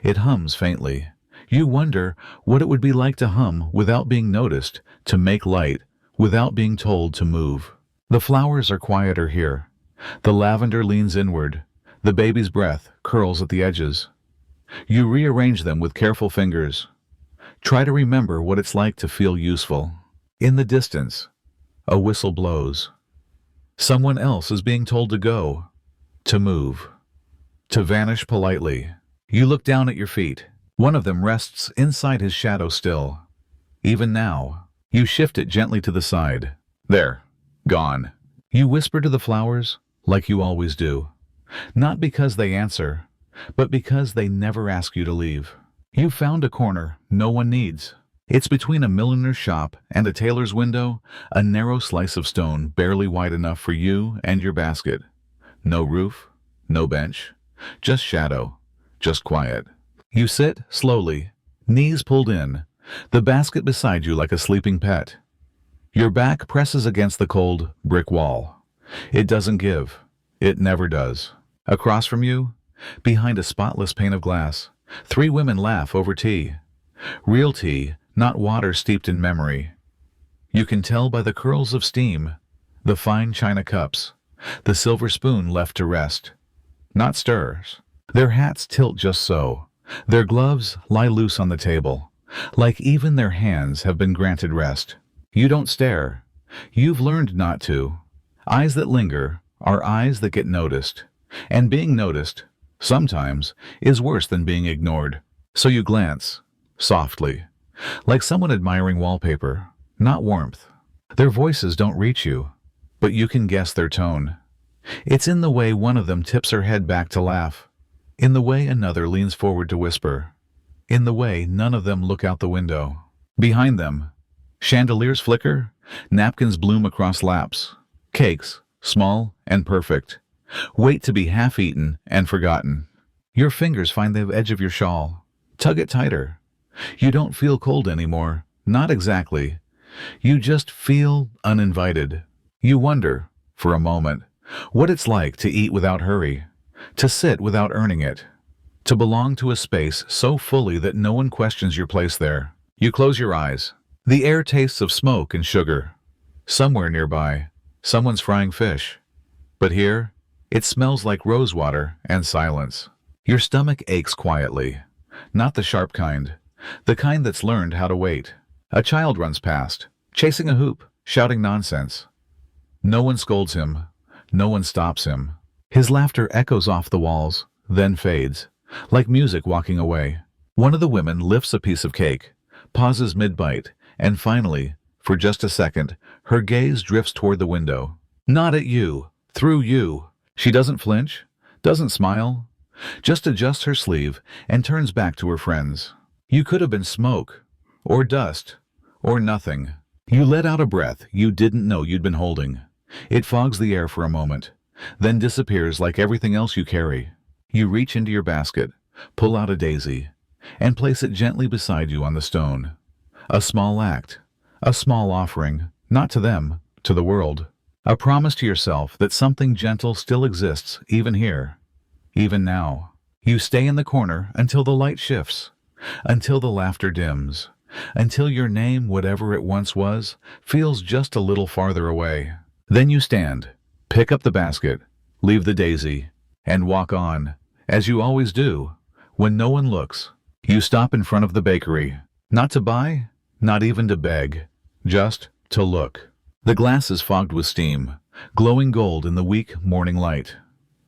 It hums faintly. You wonder what it would be like to hum without being noticed, to make light, without being told to move. The flowers are quieter here. The lavender leans inward. The baby's breath curls at the edges. You rearrange them with careful fingers. Try to remember what it's like to feel useful. In the distance, a whistle blows. Someone else is being told to go, to move, to vanish politely. You look down at your feet. One of them rests inside his shadow still. Even now, you shift it gently to the side. There, gone. You whisper to the flowers, like you always do. Not because they answer, but because they never ask you to leave. You found a corner no one needs. It's between a milliner's shop and a tailor's window, a narrow slice of stone barely wide enough for you and your basket. No roof, no bench, just shadow, just quiet. You sit slowly, knees pulled in, the basket beside you like a sleeping pet. Your back presses against the cold brick wall. It doesn't give. It never does. Across from you, behind a spotless pane of glass, 3 women laugh over tea. Real tea, not water steeped in memory. You can tell by the curls of steam, the fine china cups, the silver spoon left to rest. Not stirs. Their hats tilt just so. Their gloves lie loose on the table, like even their hands have been granted rest. You don't stare. You've learned not to. Eyes that linger are eyes that get noticed. And being noticed, sometimes, is worse than being ignored. So you glance, softly, like someone admiring wallpaper, not warmth. Their voices don't reach you, but you can guess their tone. It's in the way one of them tips her head back to laugh, in the way another leans forward to whisper, in the way none of them look out the window. Behind them, chandeliers flicker, napkins bloom across laps, cakes, small and perfect, wait to be half-eaten and forgotten. Your fingers find the edge of your shawl. Tug it tighter. You don't feel cold anymore, not exactly. You just feel uninvited. You wonder, for a moment, what it's like to eat without hurry, to sit without earning it, to belong to a space so fully that no one questions your place there. You close your eyes. The air tastes of smoke and sugar. Somewhere nearby, someone's frying fish. But here, it smells like rosewater and silence. Your stomach aches quietly. Not the sharp kind. The kind that's learned how to wait. A child runs past, chasing a hoop, shouting nonsense. No one scolds him. No one stops him. His laughter echoes off the walls, then fades, like music walking away. One of the women lifts a piece of cake, pauses mid-bite, and finally, for just a second, her gaze drifts toward the window. Not at you, through you. She doesn't flinch, doesn't smile, just adjusts her sleeve and turns back to her friends. You could have been smoke, or dust, or nothing. You let out a breath you didn't know you'd been holding. It fogs the air for a moment, then disappears like everything else you carry. You reach into your basket, pull out a daisy, and place it gently beside you on the stone. A small act, a small offering, not to them, to the world. A promise to yourself that something gentle still exists even here, even now. You stay in the corner until the light shifts, until the laughter dims, until your name, whatever it once was, feels just a little farther away. Then you stand, pick up the basket, leave the daisy, and walk on, as you always do, when no one looks. You stop in front of the bakery, not to buy, not even to beg, just to look. The glass is fogged with steam, glowing gold in the weak morning light.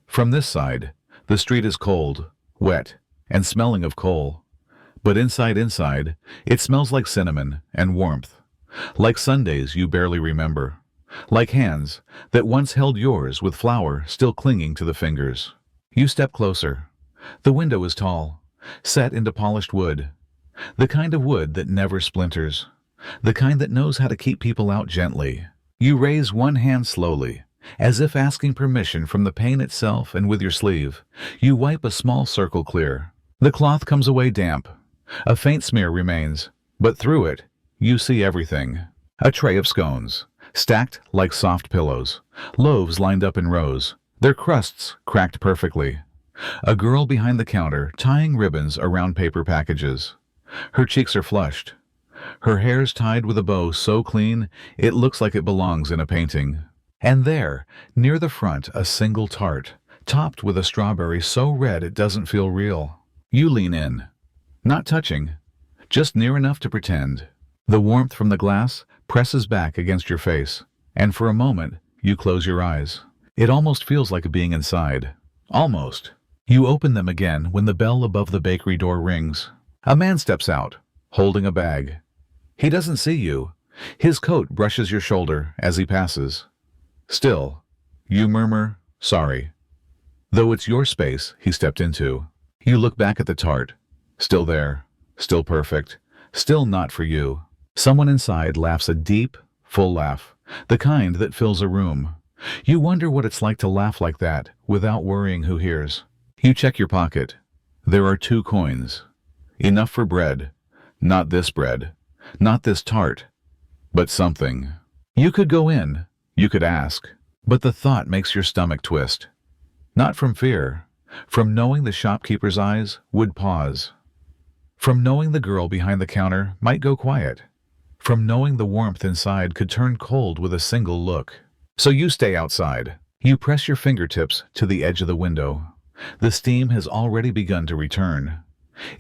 From this side, the street is cold, wet, and smelling of coal. But inside, it smells like cinnamon and warmth, like Sundays you barely remember, like hands that once held yours with flour still clinging to the fingers. You step closer. The window is tall, set into polished wood, the kind of wood that never splinters, the kind that knows how to keep people out gently. You raise one hand slowly, as if asking permission from the pane itself, and with your sleeve, you wipe a small circle clear. The cloth comes away damp. A faint smear remains, but through it, you see everything. A tray of scones, stacked like soft pillows, loaves lined up in rows, their crusts cracked perfectly. A girl behind the counter tying ribbons around paper packages. Her cheeks are flushed. Her hair's tied with a bow so clean it looks like it belongs in a painting. And there, near the front, a single tart, topped with a strawberry so red it doesn't feel real. You lean in, not touching, just near enough to pretend. The warmth from the glass presses back against your face, and for a moment, you close your eyes. It almost feels like being inside. Almost. You open them again when the bell above the bakery door rings. A man steps out, holding a bag. He doesn't see you. His coat brushes your shoulder as he passes. Still, you murmur, sorry. Though it's your space he stepped into. You look back at the tart. Still there, still perfect, still not for you. Someone inside laughs a deep, full laugh, the kind that fills a room. You wonder what it's like to laugh like that, without worrying who hears. You check your pocket. There are 2 coins. Enough for bread. Not this bread. Not this tart. But something. You could go in. You could ask. But the thought makes your stomach twist. Not from fear. From knowing the shopkeeper's eyes would pause. From knowing the girl behind the counter might go quiet. From knowing the warmth inside could turn cold with a single look. So you stay outside. You press your fingertips to the edge of the window. The steam has already begun to return,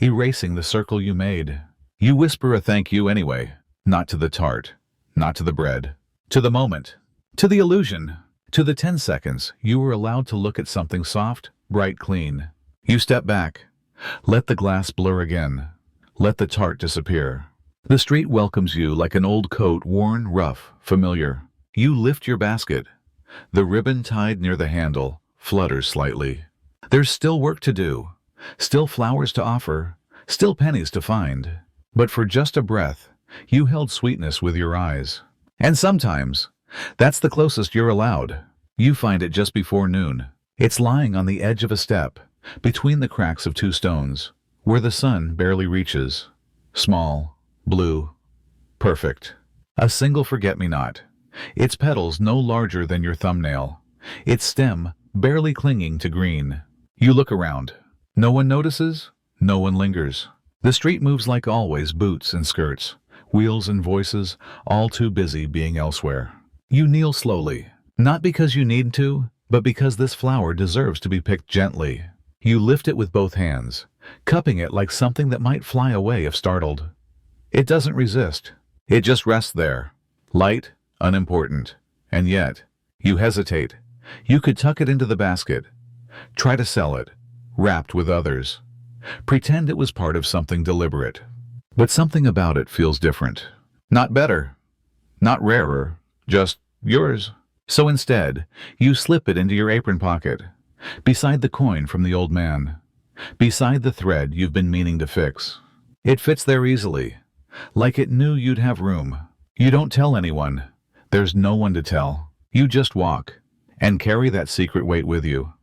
erasing the circle you made. You whisper a thank you anyway, not to the tart, not to the bread, to the moment, to the illusion, to the 10 seconds you were allowed to look at something soft, bright, clean. You step back. Let the glass blur again. Let the tart disappear. The street welcomes you like an old coat, worn, rough, familiar. You lift your basket. The ribbon tied near the handle flutters slightly. There's still work to do, still flowers to offer, still pennies to find. But for just a breath, you held sweetness with your eyes. And sometimes, that's the closest you're allowed. You find it just before noon. It's lying on the edge of a step, between the cracks of 2 stones, where the sun barely reaches. Small, blue, perfect. A single forget-me-not. Its petals no larger than your thumbnail. Its stem barely clinging to green. You look around. No one notices. No one lingers. The street moves like always, boots and skirts, wheels and voices, all too busy being elsewhere. You kneel slowly, not because you need to, but because this flower deserves to be picked gently. You lift it with both hands, cupping it like something that might fly away if startled. It doesn't resist. It just rests there, light, unimportant. And yet, you hesitate. You could tuck it into the basket, try to sell it, wrapped with others. Pretend it was part of something deliberate. But something about it feels different. Not better, not rarer, just yours. So instead, you slip it into your apron pocket, beside the coin from the old man, beside the thread you've been meaning to fix. It fits there easily, like it knew you'd have room. You don't tell anyone. There's no one to tell. You just walk, and carry that secret weight with you.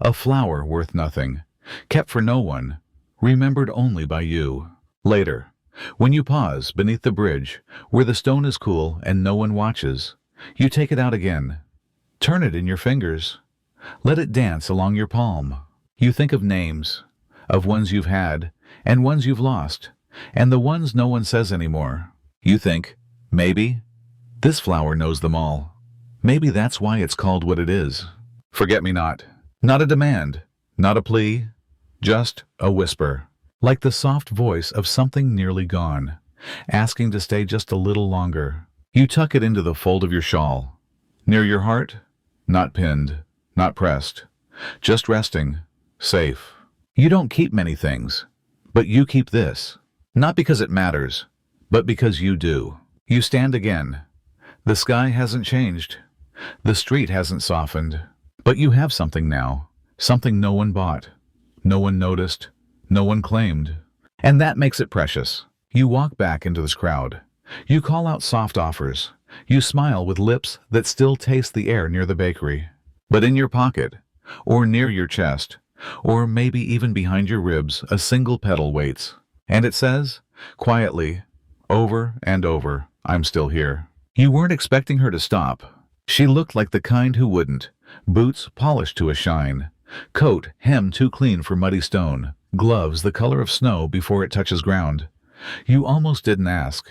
A flower worth nothing, kept for no one, remembered only by you. Later, when you pause beneath the bridge, where the stone is cool and no one watches, you take it out again. Turn it in your fingers. Let it dance along your palm. You think of names, of ones you've had, and ones you've lost, and the ones no one says anymore. You think, maybe this flower knows them all. Maybe that's why it's called what it is. Forget-me-not. Not a demand, not a plea, just a whisper, like the soft voice of something nearly gone, asking to stay just a little longer. You tuck it into the fold of your shawl. Near your heart, not pinned, not pressed, just resting, safe. You don't keep many things, but you keep this. Not because it matters, but because you do. You stand again. The sky hasn't changed. The street hasn't softened. But you have something now, something no one bought, no one noticed, no one claimed. And that makes it precious. You walk back into this crowd. You call out soft offers. You smile with lips that still taste the air near the bakery. But in your pocket, or near your chest, or maybe even behind your ribs, a single petal waits. And it says, quietly, over and over, I'm still here. You weren't expecting her to stop. She looked like the kind who wouldn't. Boots polished to a shine. Coat hem too clean for muddy stone. Gloves the color of snow before it touches ground. You almost didn't ask.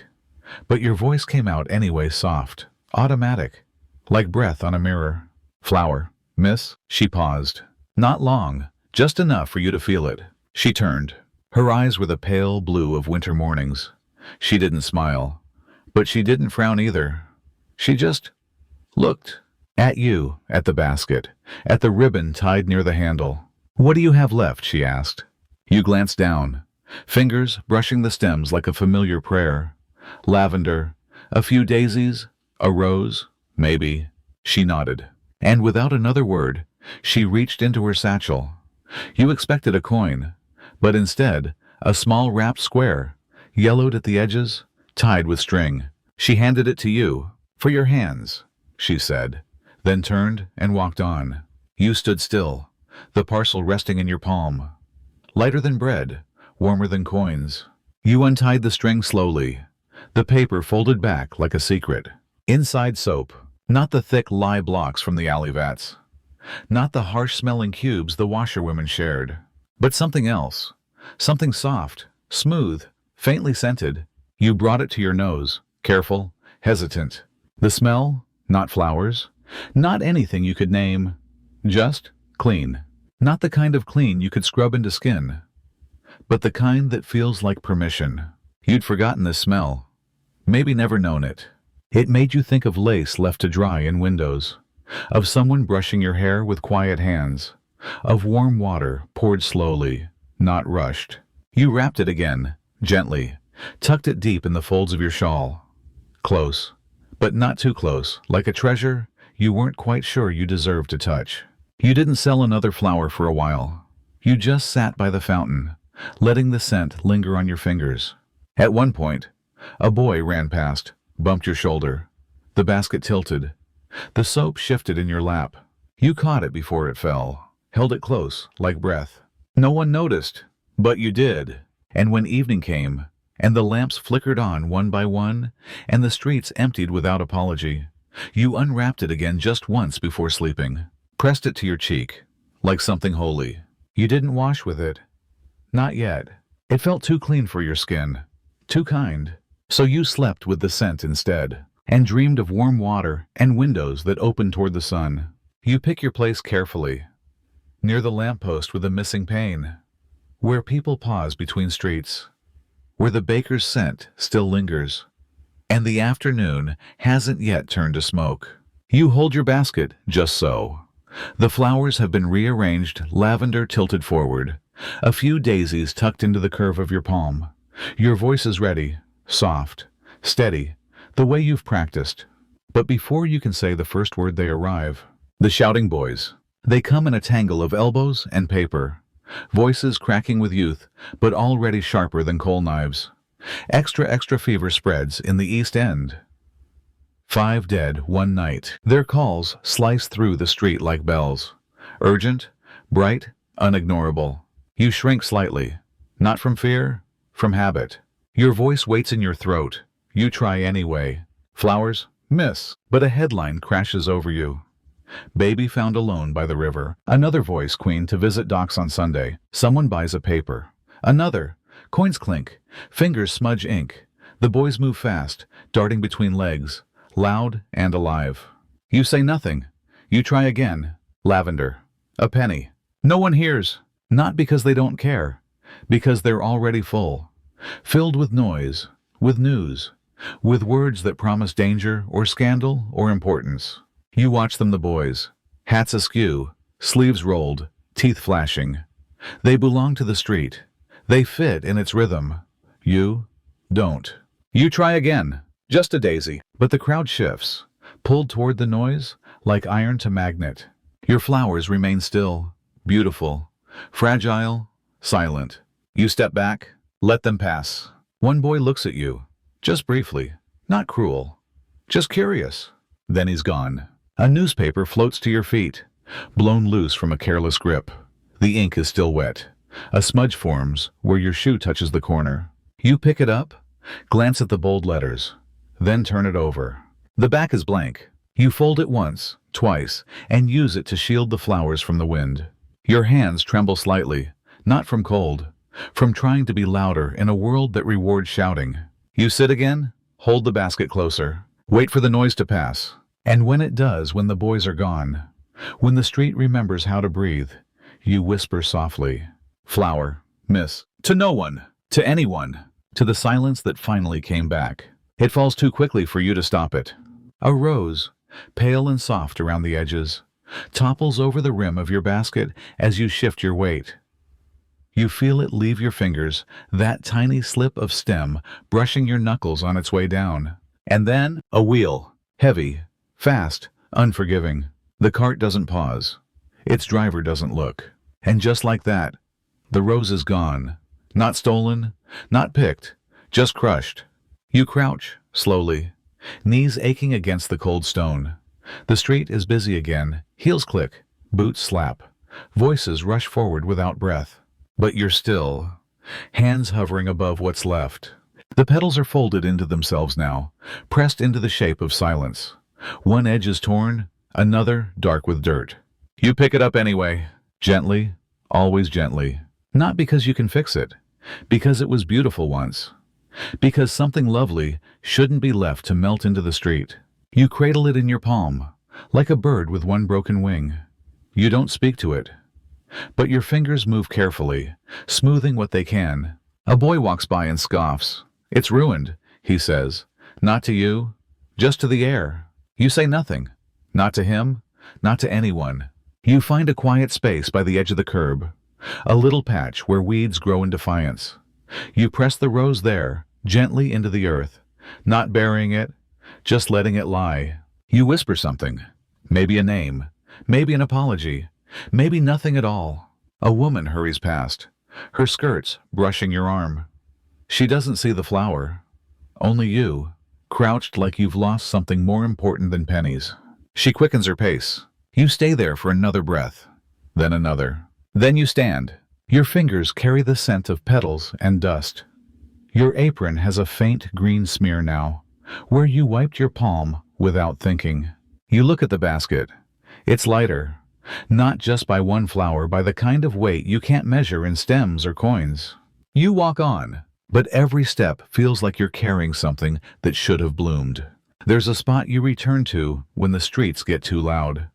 But your voice came out anyway, soft, automatic, like breath on a mirror. Flower, miss? She paused. Not long, just enough for you to feel it. She turned. Her eyes were the pale blue of winter mornings. She didn't smile, but she didn't frown either. She just looked. At you, at the basket, at the ribbon tied near the handle. What do you have left? She asked. You glanced down. fingers brushing the stems like a familiar prayer. Lavender, a few daisies, a rose, maybe. She nodded. And without another word, she reached into her satchel. You expected a coin, but instead, a small wrapped square, yellowed at the edges, tied with string. She handed it to you. For your hands, she said, then turned and walked on. You stood still, the parcel resting in your palm. Lighter than bread, warmer than coins. You untied the string slowly, the paper folded back like a secret. Inside soap, not the thick lye blocks from the alley vats, not the harsh-smelling cubes the washerwomen shared, but something else, something soft, smooth, faintly scented. You brought it to your nose, careful, hesitant. The smell, not flowers, not anything you could name, just clean. Not the kind of clean you could scrub into skin, but the kind that feels like permission. You'd forgotten this smell, maybe never known it. It made you think of lace left to dry in windows, of someone brushing your hair with quiet hands, of warm water poured slowly, not rushed. You wrapped it again, gently, tucked it deep in the folds of your shawl. Close, but not too close, like a treasure you weren't quite sure you deserved to touch. You didn't sell another flower for a while. You just sat by the fountain, letting the scent linger on your fingers. At one point, a boy ran past, bumped your shoulder. The basket tilted. The soap shifted in your lap. You caught it before it fell, held it close, like breath. No one noticed, but you did. And when evening came, and the lamps flickered on one by one, and the streets emptied without apology, you unwrapped it again just once before sleeping, pressed it to your cheek, like something holy. You didn't wash with it. Not yet. It felt too clean for your skin, too kind. So you slept with the scent instead, and dreamed of warm water and windows that opened toward the sun. You pick your place carefully, near the lamppost with a missing pane, where people pause between streets, where the baker's scent still lingers, and the afternoon hasn't yet turned to smoke. You hold your basket just so. The flowers have been rearranged, lavender tilted forward, a few daisies tucked into the curve of your palm. Your voice is ready, soft, steady, the way you've practiced. But before you can say the first word, they arrive. The shouting boys. They come in a tangle of elbows and paper, voices cracking with youth, but already sharper than coal knives. Extra fever spreads in the East End. 5 dead one night. Their calls slice through the street like bells. Urgent, bright, unignorable. You shrink slightly, not from fear, from habit. Your voice waits in your throat. You try anyway. Flowers? Miss. But a headline crashes over you. Baby found alone by the river. Another voice, queen to visit docks on Sunday. Someone buys a paper. Another. Coins clink. Fingers smudge ink. The boys move fast, darting between legs, loud and alive. You say nothing. You try again. Lavender. A penny. No one hears. Not because they don't care. Because they're already full. Filled with noise, with news, with words that promise danger or scandal or importance. You watch them, the boys. Hats askew, sleeves rolled, teeth flashing. They belong to the street. They fit in its rhythm. You don't. You try again. Just a daisy. But the crowd shifts, pulled toward the noise like iron to magnet. Your flowers remain still, beautiful, fragile, silent. You step back, let them pass. One boy looks at you, just briefly, not cruel, just curious. Then he's gone. A newspaper floats to your feet, blown loose from a careless grip. The ink is still wet. A smudge forms where your shoe touches the corner. You pick it up, glance at the bold letters, then turn it over. The back is blank. You fold it once, twice, and use it to shield the flowers from the wind. Your hands tremble slightly, not from cold, from trying to be louder in a world that rewards shouting. You sit again, hold the basket closer, wait for the noise to pass. And when it does, when the boys are gone, when the street remembers how to breathe, you whisper softly, flower, miss, to no one, to anyone, to the silence that finally came back. It falls too quickly for you to stop it. A rose, pale and soft around the edges, topples over the rim of your basket as you shift your weight. You feel it leave your fingers, that tiny slip of stem brushing your knuckles on its way down. And then, a wheel. Heavy, fast, unforgiving. The cart doesn't pause. Its driver doesn't look. And just like that, the rose is gone. Not stolen, not picked, just crushed. You crouch, slowly, knees aching against the cold stone. The street is busy again. Heels click, boots slap. Voices rush forward without breath. But you're still, hands hovering above what's left. The petals are folded into themselves now, pressed into the shape of silence. One edge is torn, another dark with dirt. You pick it up anyway, gently, always gently. Not because you can fix it, because it was beautiful once. Because something lovely shouldn't be left to melt into the street. You cradle it in your palm, like a bird with one broken wing. You don't speak to it, but your fingers move carefully, smoothing what they can. A boy walks by and scoffs. It's ruined, he says. Not to you, just to the air. You say nothing. Not to him, not to anyone. You find a quiet space by the edge of the curb, a little patch where weeds grow in defiance. You press the rose there, gently into the earth, not burying it, just letting it lie. You whisper something, maybe a name, maybe an apology, maybe nothing at all. A woman hurries past, her skirts brushing your arm. She doesn't see the flower, only you, crouched like you've lost something more important than pennies. She quickens her pace. You stay there for another breath, then another. Then you stand. Your fingers carry the scent of petals and dust. Your apron has a faint green smear now, where you wiped your palm without thinking. You look at the basket. It's lighter, not just by one flower, by the kind of weight you can't measure in stems or coins. You walk on, but every step feels like you're carrying something that should have bloomed. There's a spot you return to when the streets get too loud.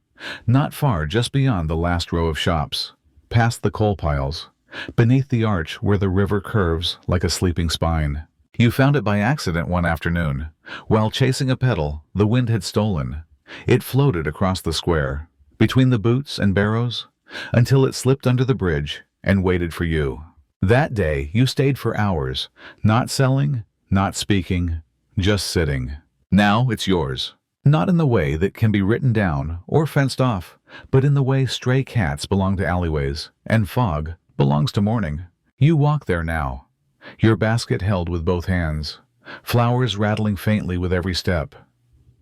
Not far, just beyond the last row of shops, past the coal piles, beneath the arch where the river curves like a sleeping spine. You found it by accident one afternoon. While chasing a petal the wind had stolen, it floated across the square, between the boots and barrows, until it slipped under the bridge and waited for you. That day you stayed for hours, not selling, not speaking, just sitting. Now it's yours. Not in the way that can be written down or fenced off, but in the way stray cats belong to alleyways, and fog belongs to morning. You walk there now, your basket held with both hands, flowers rattling faintly with every step.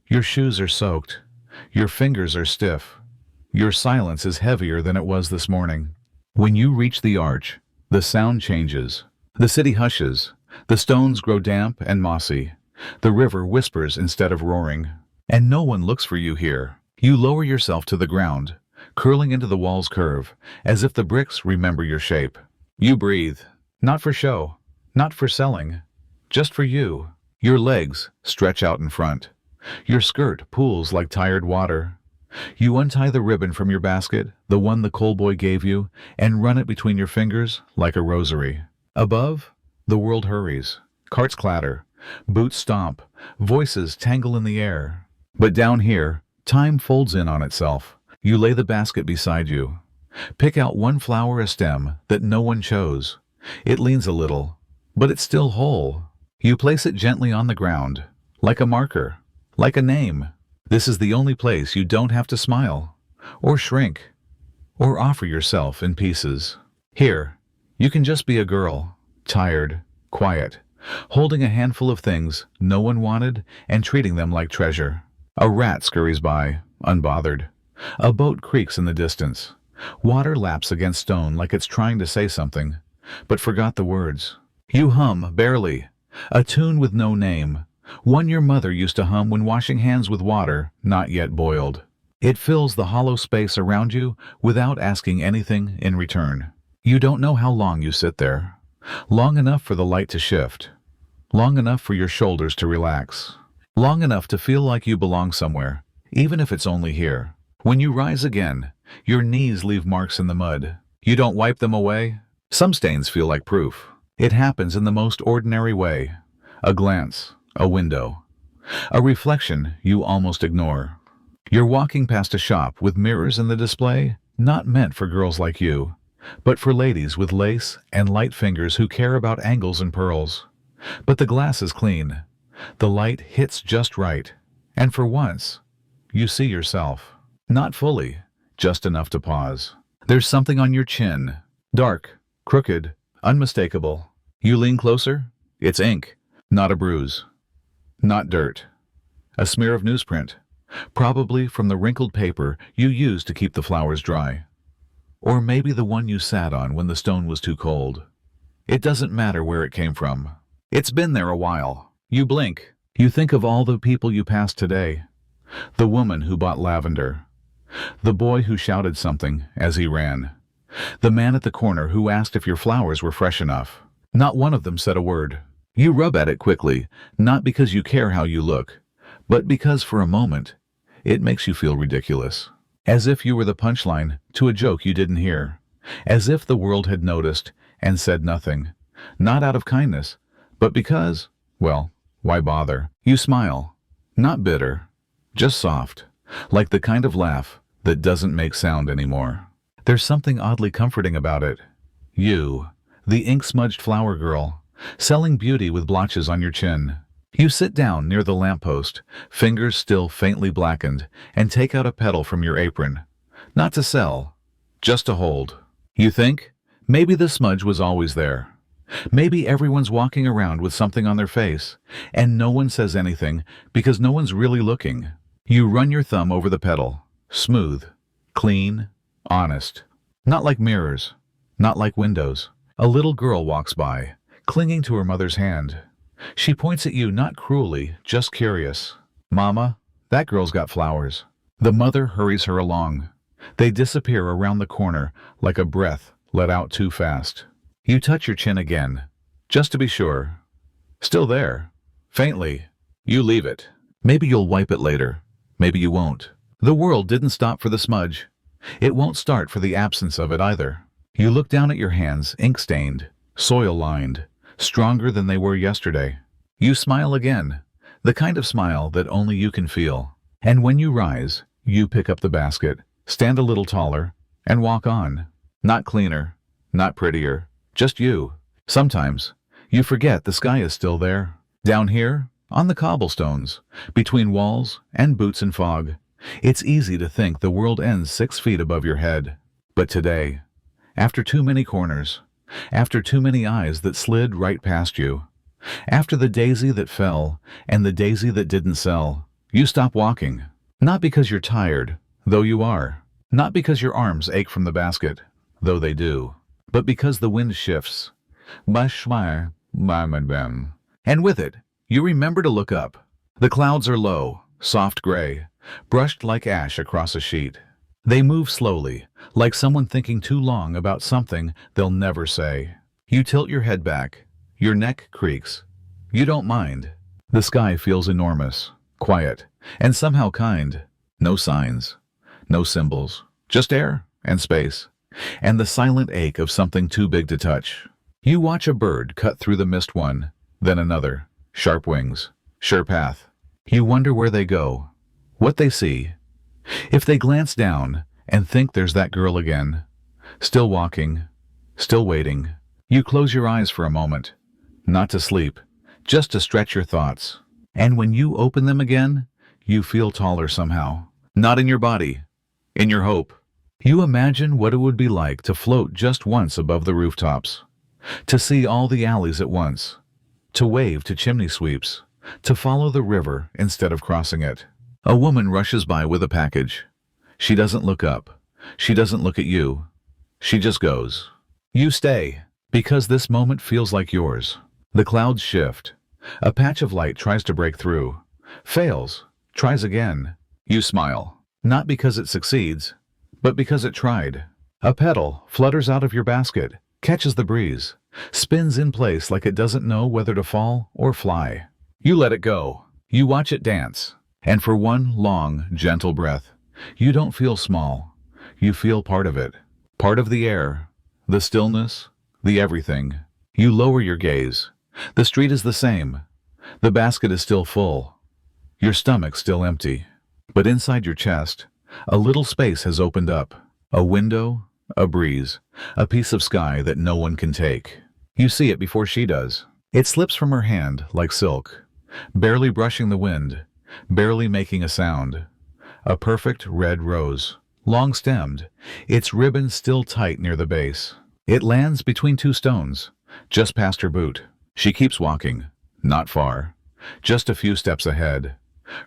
Your shoes are soaked, your fingers are stiff, your silence is heavier than it was this morning. When you reach the arch, the sound changes. The city hushes, the stones grow damp and mossy, the river whispers instead of roaring. And no one looks for you here. You lower yourself to the ground, curling into the wall's curve, as if the bricks remember your shape. You breathe, not for show, not for selling, just for you. Your legs stretch out in front. Your skirt pools like tired water. You untie the ribbon from your basket, the one the coal boy gave you, and run it between your fingers like a rosary. Above, the world hurries. Carts clatter, boots stomp, voices tangle in the air. But down here, time folds in on itself. You lay the basket beside you. Pick out one flower, a stem that no one chose. It leans a little, but it's still whole. You place it gently on the ground, like a marker, like a name. This is the only place you don't have to smile, or shrink, or offer yourself in pieces. Here, you can just be a girl, tired, quiet, holding a handful of things no one wanted and treating them like treasure. A rat scurries by, unbothered. A boat creaks in the distance. Water laps against stone like it's trying to say something, but forgot the words. You hum, barely, a tune with no name, one your mother used to hum when washing hands with water not yet boiled. It fills the hollow space around you without asking anything in return. You don't know how long you sit there. Long enough for the light to shift. Long enough for your shoulders to relax. Long enough to feel like you belong somewhere, even if it's only here. When you rise again, your knees leave marks in the mud. You don't wipe them away. Some stains feel like proof. It happens in the most ordinary way. A glance, a window, a reflection you almost ignore. You're walking past a shop with mirrors in the display, not meant for girls like you. but for ladies with lace and light fingers who care about angles and pearls. But the glass is clean. The light hits just right. And for once, you see yourself. Not fully, just enough to pause. There's something on your chin. Dark, crooked, unmistakable. You lean closer. It's ink, not a bruise. Not dirt. A smear of newsprint, probably from the wrinkled paper you used to keep the flowers dry. Or maybe the one you sat on when the stone was too cold. It doesn't matter where it came from. It's been there a while. You blink. You think of all the people you passed today. The woman who bought lavender. The boy who shouted something as he ran. The man at the corner who asked if your flowers were fresh enough. Not one of them said a word. You rub at it quickly, not because you care how you look, but because for a moment, it makes you feel ridiculous. As if you were the punchline to a joke you didn't hear. As if the world had noticed and said nothing. Not out of kindness, but because, well, why bother? You smile. Not bitter, just soft, like the kind of laugh that doesn't make sound anymore. There's something oddly comforting about it. You, the ink-smudged flower girl, selling beauty with blotches on your chin. You sit down near the lamppost, fingers still faintly blackened, and take out a petal from your apron. Not to sell, just to hold. You think, maybe the smudge was always there. Maybe everyone's walking around with something on their face, and no one says anything because no one's really looking. You run your thumb over the petal, smooth, clean, honest. Not like mirrors, not like windows. A little girl walks by, clinging to her mother's hand. She points at you not cruelly, just curious. Mama, that girl's got flowers. The mother hurries her along. They disappear around the corner like a breath let out too fast. You touch your chin again, just to be sure. Still there. Faintly. You leave it. Maybe you'll wipe it later. Maybe you won't. The world didn't stop for the smudge. It won't start for the absence of it either. You look down at your hands, ink-stained, soil-lined, stronger than they were yesterday. You smile again, the kind of smile that only you can feel. And when you rise, you pick up the basket, stand a little taller, and walk on. Not cleaner, not prettier, just you. Sometimes, you forget the sky is still there. Down here, on the cobblestones, between walls and boots and fog, it's easy to think the world ends 6 feet above your head. But today, after too many corners, after too many eyes that slid right past you, after the daisy that fell and the daisy that didn't sell, you stop walking. Not because you're tired, though you are. Not because your arms ache from the basket, though they do. But because the wind shifts. And with it, you remember to look up. The clouds are low, soft gray, brushed like ash across a sheet. They move slowly, like someone thinking too long about something they'll never say. You tilt your head back. Your neck creaks. You don't mind. The sky feels enormous, quiet, and somehow kind. No signs, no symbols, just air and space, and the silent ache of something too big to touch. You watch a bird cut through the mist one, then another. Sharp wings, sure path. You wonder where they go, what they see. If they glance down and think there's that girl again, still walking, still waiting, you close your eyes for a moment, not to sleep, just to stretch your thoughts. And when you open them again, you feel taller somehow. Not in your body, in your hope. You imagine what it would be like to float just once above the rooftops, to see all the alleys at once, to wave to chimney sweeps, to follow the river instead of crossing it. A woman rushes by with a package. She doesn't look up. She doesn't look at you. She just goes. You stay, because this moment feels like yours. The clouds shift. A patch of light tries to break through. Fails. Tries again. You smile. Not because it succeeds, but because it tried. A petal flutters out of your basket, catches the breeze, spins in place like it doesn't know whether to fall or fly. You let it go. You watch it dance. And for one long, gentle breath, you don't feel small. You feel part of it. Part of the air, the stillness, the everything. You lower your gaze. The street is the same. The basket is still full. Your stomach still empty. But inside your chest, a little space has opened up. A window, a breeze, a piece of sky that no one can take. You see it before she does. It slips from her hand like silk, barely brushing the wind, barely making a sound. A perfect red rose, long-stemmed, its ribbon still tight near the base. It lands between two stones, just past her boot. She keeps walking, not far, just a few steps ahead.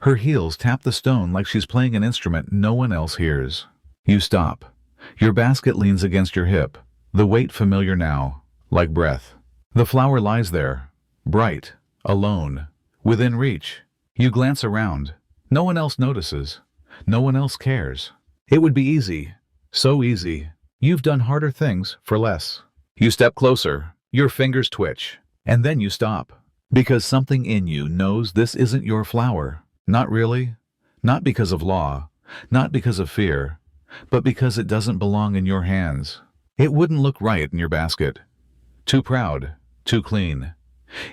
Her heels tap the stone like she's playing an instrument no one else hears. You stop. Your basket leans against your hip, the weight familiar now, like breath. The flower lies there, bright, alone, within reach. You glance around. No one else notices. No one else cares. It would be easy, so easy. You've done harder things for less. You step closer, your fingers twitch, and then you stop. Because something in you knows this isn't your flower. Not really. Not because of law. Not because of fear. But because it doesn't belong in your hands. It wouldn't look right in your basket. Too proud. Too clean.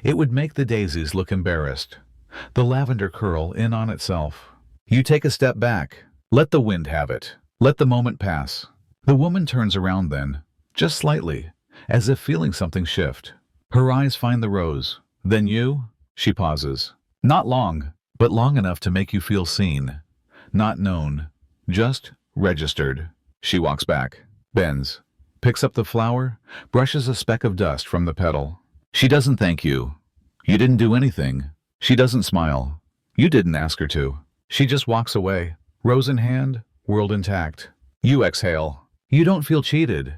It would make the daisies look embarrassed. The lavender curl in on itself. You take a step back. Let the wind have it. Let the moment pass. The woman turns around then, just slightly, as if feeling something shift. Her eyes find the rose. Then you? She pauses. Not long, but long enough to make you feel seen. Not known. Just registered. She walks back, bends, picks up the flower, brushes a speck of dust from the petal. She doesn't thank you. You didn't do anything. She doesn't smile. You didn't ask her to. She just walks away, rose in hand, world intact. You exhale. You don't feel cheated.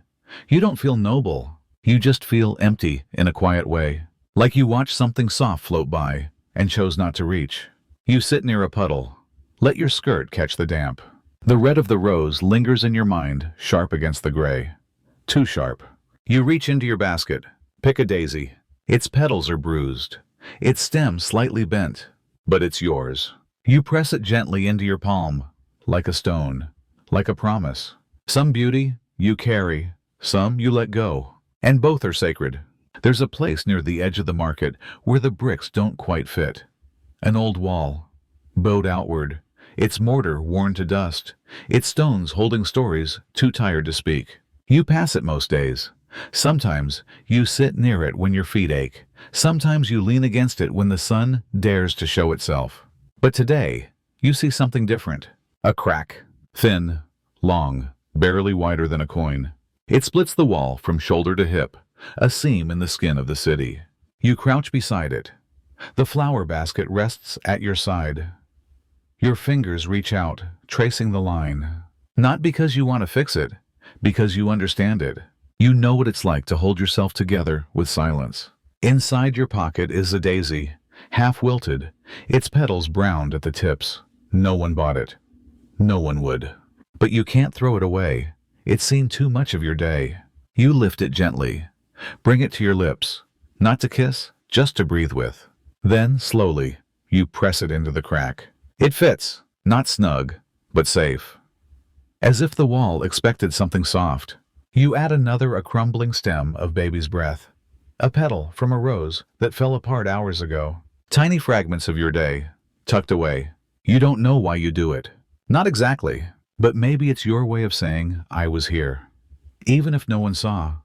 You don't feel noble. You just feel empty in a quiet way. Like you watched something soft float by and chose not to reach. You sit near a puddle. Let your skirt catch the damp. The red of the rose lingers in your mind, sharp against the gray. Too sharp. You reach into your basket. Pick a daisy. Its petals are bruised. Its stem slightly bent. But it's yours. You press it gently into your palm, like a stone, like a promise. Some beauty you carry, some you let go. And both are sacred. There's a place near the edge of the market where the bricks don't quite fit. An old wall, bowed outward, its mortar worn to dust, its stones holding stories too tired to speak. You pass it most days. Sometimes you sit near it when your feet ache. Sometimes you lean against it when the sun dares to show itself. But today, you see something different. A crack. Thin, long, barely wider than a coin. It splits the wall from shoulder to hip, a seam in the skin of the city. You crouch beside it. The flower basket rests at your side. Your fingers reach out, tracing the line. Not because you want to fix it, because you understand it. You know what it's like to hold yourself together with silence. Inside your pocket is a daisy, half wilted, its petals browned at the tips. No one bought it. No one would. But you can't throw it away. It's seen too much of your day. You lift it gently. Bring it to your lips. Not to kiss, just to breathe with. Then, slowly, you press it into the crack. It fits, not snug, but safe. As if the wall expected something soft. You add a crumbling stem of baby's breath. A petal from a rose that fell apart hours ago. Tiny fragments of your day, tucked away. You don't know why you do it. Not exactly, but maybe it's your way of saying, I was here. Even if no one saw.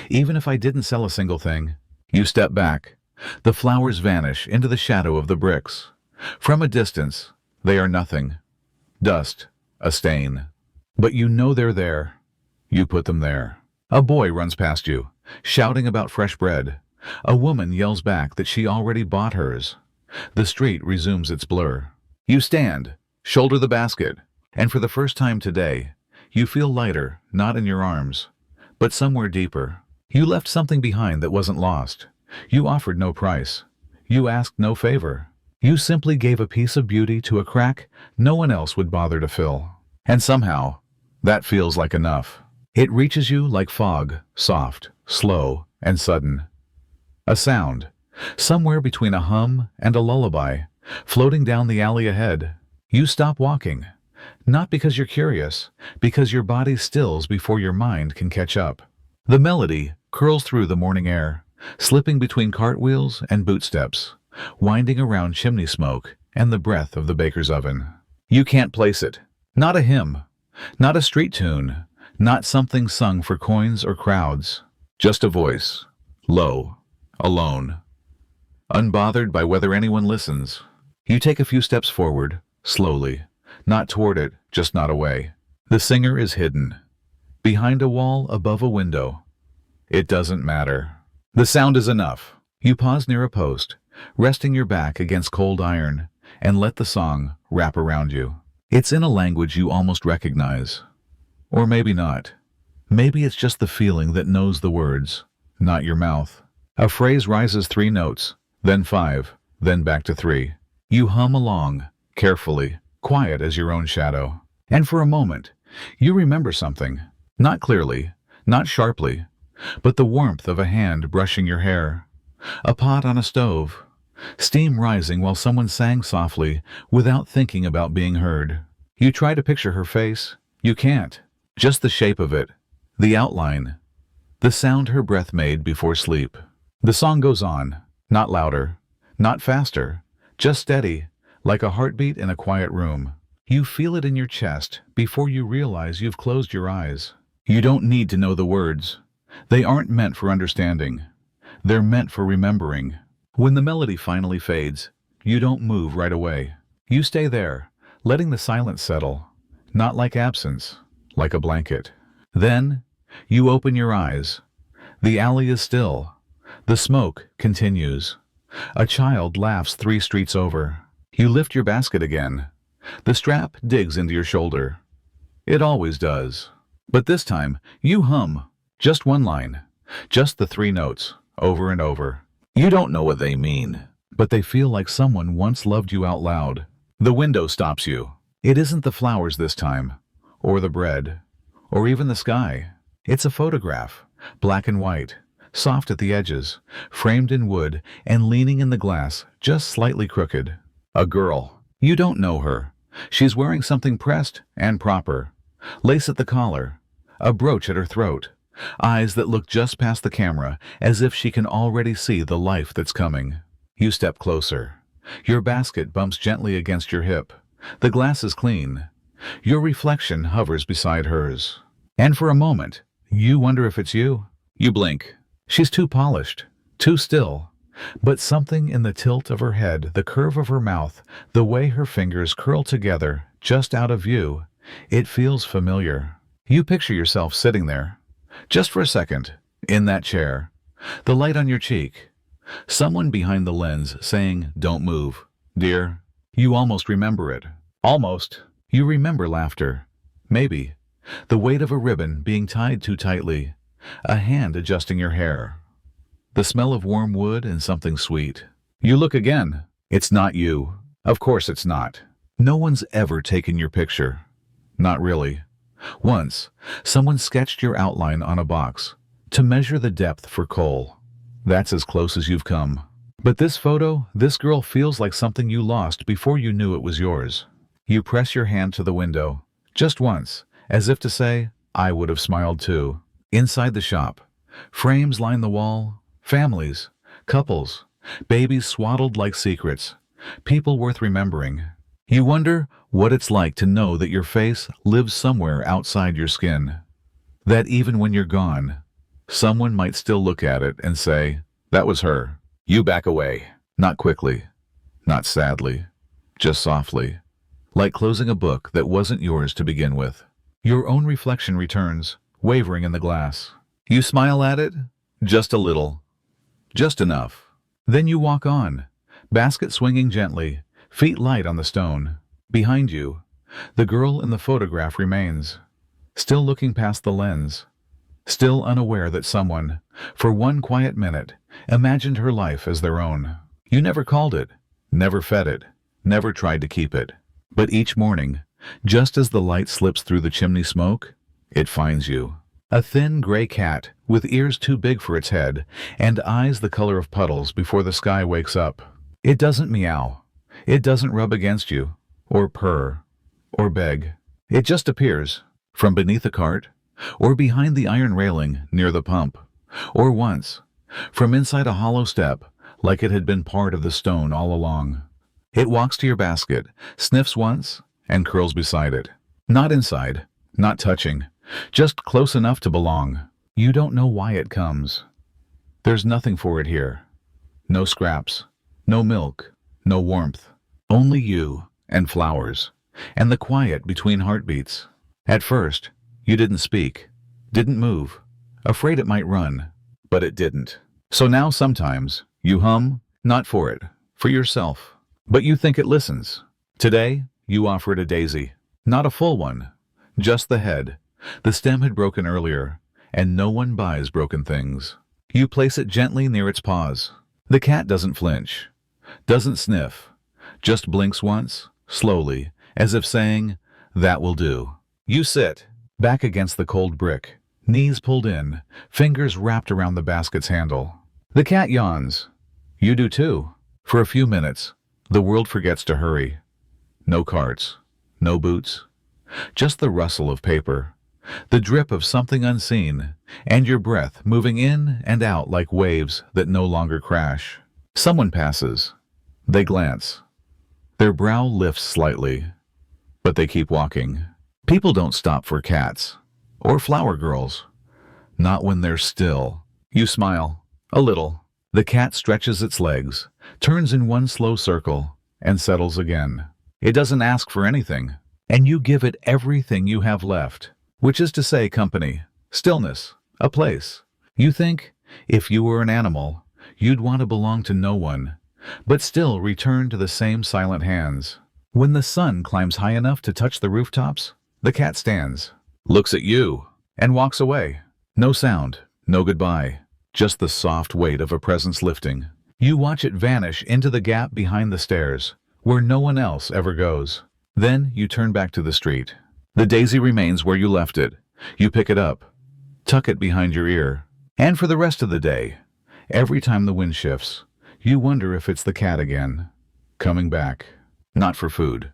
Even if I didn't sell a single thing. You step back. The flowers vanish into the shadow of the bricks. From a distance, they are nothing. Dust, a stain. But you know they're there. You put them there. A boy runs past you, shouting about fresh bread. A woman yells back that she already bought hers. The street resumes its blur. You stand, shoulder the basket, and for the first time today, you feel lighter, not in your arms, but somewhere deeper. You left something behind that wasn't lost. You offered no price. You asked no favor. You simply gave a piece of beauty to a crack no one else would bother to fill. And somehow, that feels like enough. It reaches you like fog, soft, slow, and sudden. A sound, somewhere between a hum and a lullaby, floating down the alley ahead. You stop walking, not because you're curious, because your body stills before your mind can catch up. The melody curls through the morning air, slipping between cartwheels and boot steps, winding around chimney smoke and the breath of the baker's oven. You can't place it. Not a hymn, not a street tune, Not something sung for coins or crowds. Just a voice. Low. Alone. Unbothered by whether anyone listens. You take a few steps forward, slowly. Not toward it, just not away. The singer is hidden. Behind a wall, above a window. It doesn't matter. The sound is enough. You pause near a post, resting your back against cold iron, and let the song wrap around you. It's in a language you almost recognize. Or maybe not. Maybe it's just the feeling that knows the words, not your mouth. A phrase rises 3 notes, then 5, then back to 3. You hum along, carefully, quiet as your own shadow. And for a moment, you remember something. Not clearly, not sharply, but the warmth of a hand brushing your hair. A pot on a stove. Steam rising while someone sang softly without thinking about being heard. You try to picture her face. You can't. Just the shape of it. The outline. The sound her breath made before sleep. The song goes on. Not louder. Not faster. Just steady, like a heartbeat in a quiet room. You feel it in your chest before you realize you've closed your eyes. You don't need to know the words. They aren't meant for understanding. They're meant for remembering. When the melody finally fades, you don't move right away. You stay there, letting the silence settle. Not like absence, like a blanket. Then, you open your eyes. The alley is still. The smoke continues. A child laughs 3 streets over. You lift your basket again. The strap digs into your shoulder. It always does. But this time, you hum. Just one line. Just the 3 notes, over and over. You don't know what they mean, but they feel like someone once loved you out loud. The window stops you. It isn't the flowers this time, or the bread, or even the sky. It's a photograph, black and white, soft at the edges, framed in wood and leaning in the glass, just slightly crooked. A girl. You don't know her. She's wearing something pressed and proper. Lace at the collar, a brooch at her throat, eyes that look just past the camera as if she can already see the life that's coming. You step closer. Your basket bumps gently against your hip. The glass is clean. Your reflection hovers beside hers. And for a moment, you wonder if it's you. You blink. She's too polished, too still. But something in the tilt of her head, the curve of her mouth, the way her fingers curl together, just out of view, it feels familiar. You picture yourself sitting there, just for a second, in that chair, the light on your cheek, someone behind the lens saying, "Don't move, dear." You almost remember it. Almost. You remember laughter. Maybe. The weight of a ribbon being tied too tightly. A hand adjusting your hair. The smell of warm wood and something sweet. You look again. It's not you. Of course it's not. No one's ever taken your picture. Not really. Once, someone sketched your outline on a box to measure the depth for coal. That's as close as you've come. But this photo, this girl feels like something you lost before you knew it was yours. You press your hand to the window, just once, as if to say, "I would have smiled too." Inside the shop, frames line the wall, families, couples, babies swaddled like secrets, people worth remembering. You wonder what it's like to know that your face lives somewhere outside your skin. That even when you're gone, someone might still look at it and say, "That was her." You back away, not quickly, not sadly, just softly, like closing a book that wasn't yours to begin with. Your own reflection returns, wavering in the glass. You smile at it, just a little, just enough. Then you walk on, basket swinging gently, feet light on the stone. Behind you, the girl in the photograph remains, still looking past the lens, still unaware that someone, for one quiet minute, imagined her life as their own. You never called it, never fed it, never tried to keep it. But each morning, just as the light slips through the chimney smoke, it finds you. A thin gray cat with ears too big for its head and eyes the color of puddles before the sky wakes up. It doesn't meow. It doesn't rub against you, or purr, or beg. It just appears, from beneath a cart, or behind the iron railing near the pump, or once, from inside a hollow step, like it had been part of the stone all along. It walks to your basket, sniffs once, and curls beside it. Not inside, not touching, just close enough to belong. You don't know why it comes. There's nothing for it here. No scraps, no milk, no warmth. Only you and flowers, and the quiet between heartbeats. At first, you didn't speak, didn't move, afraid it might run, but it didn't. So now sometimes you hum, not for it, for yourself, but you think it listens. Today, you offer it a daisy, not a full one, just the head. The stem had broken earlier, and no one buys broken things. You place it gently near its paws. The cat doesn't flinch, doesn't sniff, just blinks once, slowly, as if saying, "That will do." You sit, back against the cold brick, knees pulled in, fingers wrapped around the basket's handle. The cat yawns. You do too. For a few minutes, the world forgets to hurry. No carts, no boots, just the rustle of paper, the drip of something unseen, and your breath moving in and out like waves that no longer crash. Someone passes. They glance. Their brow lifts slightly, but they keep walking. People don't stop for cats or flower girls. Not when they're still. You smile. A little. The cat stretches its legs, turns in one slow circle, and settles again. It doesn't ask for anything, and you give it everything you have left, which is to say company, stillness, a place. You think, if you were an animal, you'd want to belong to no one, but still return to the same silent hands. When the sun climbs high enough to touch the rooftops, the cat stands, looks at you, and walks away. No sound, no goodbye, just the soft weight of a presence lifting. You watch it vanish into the gap behind the stairs, where no one else ever goes. Then you turn back to the street. The daisy remains where you left it. You pick it up, tuck it behind your ear, and for the rest of the day, every time the wind shifts, you wonder if it's the cat again, coming back. Not for food,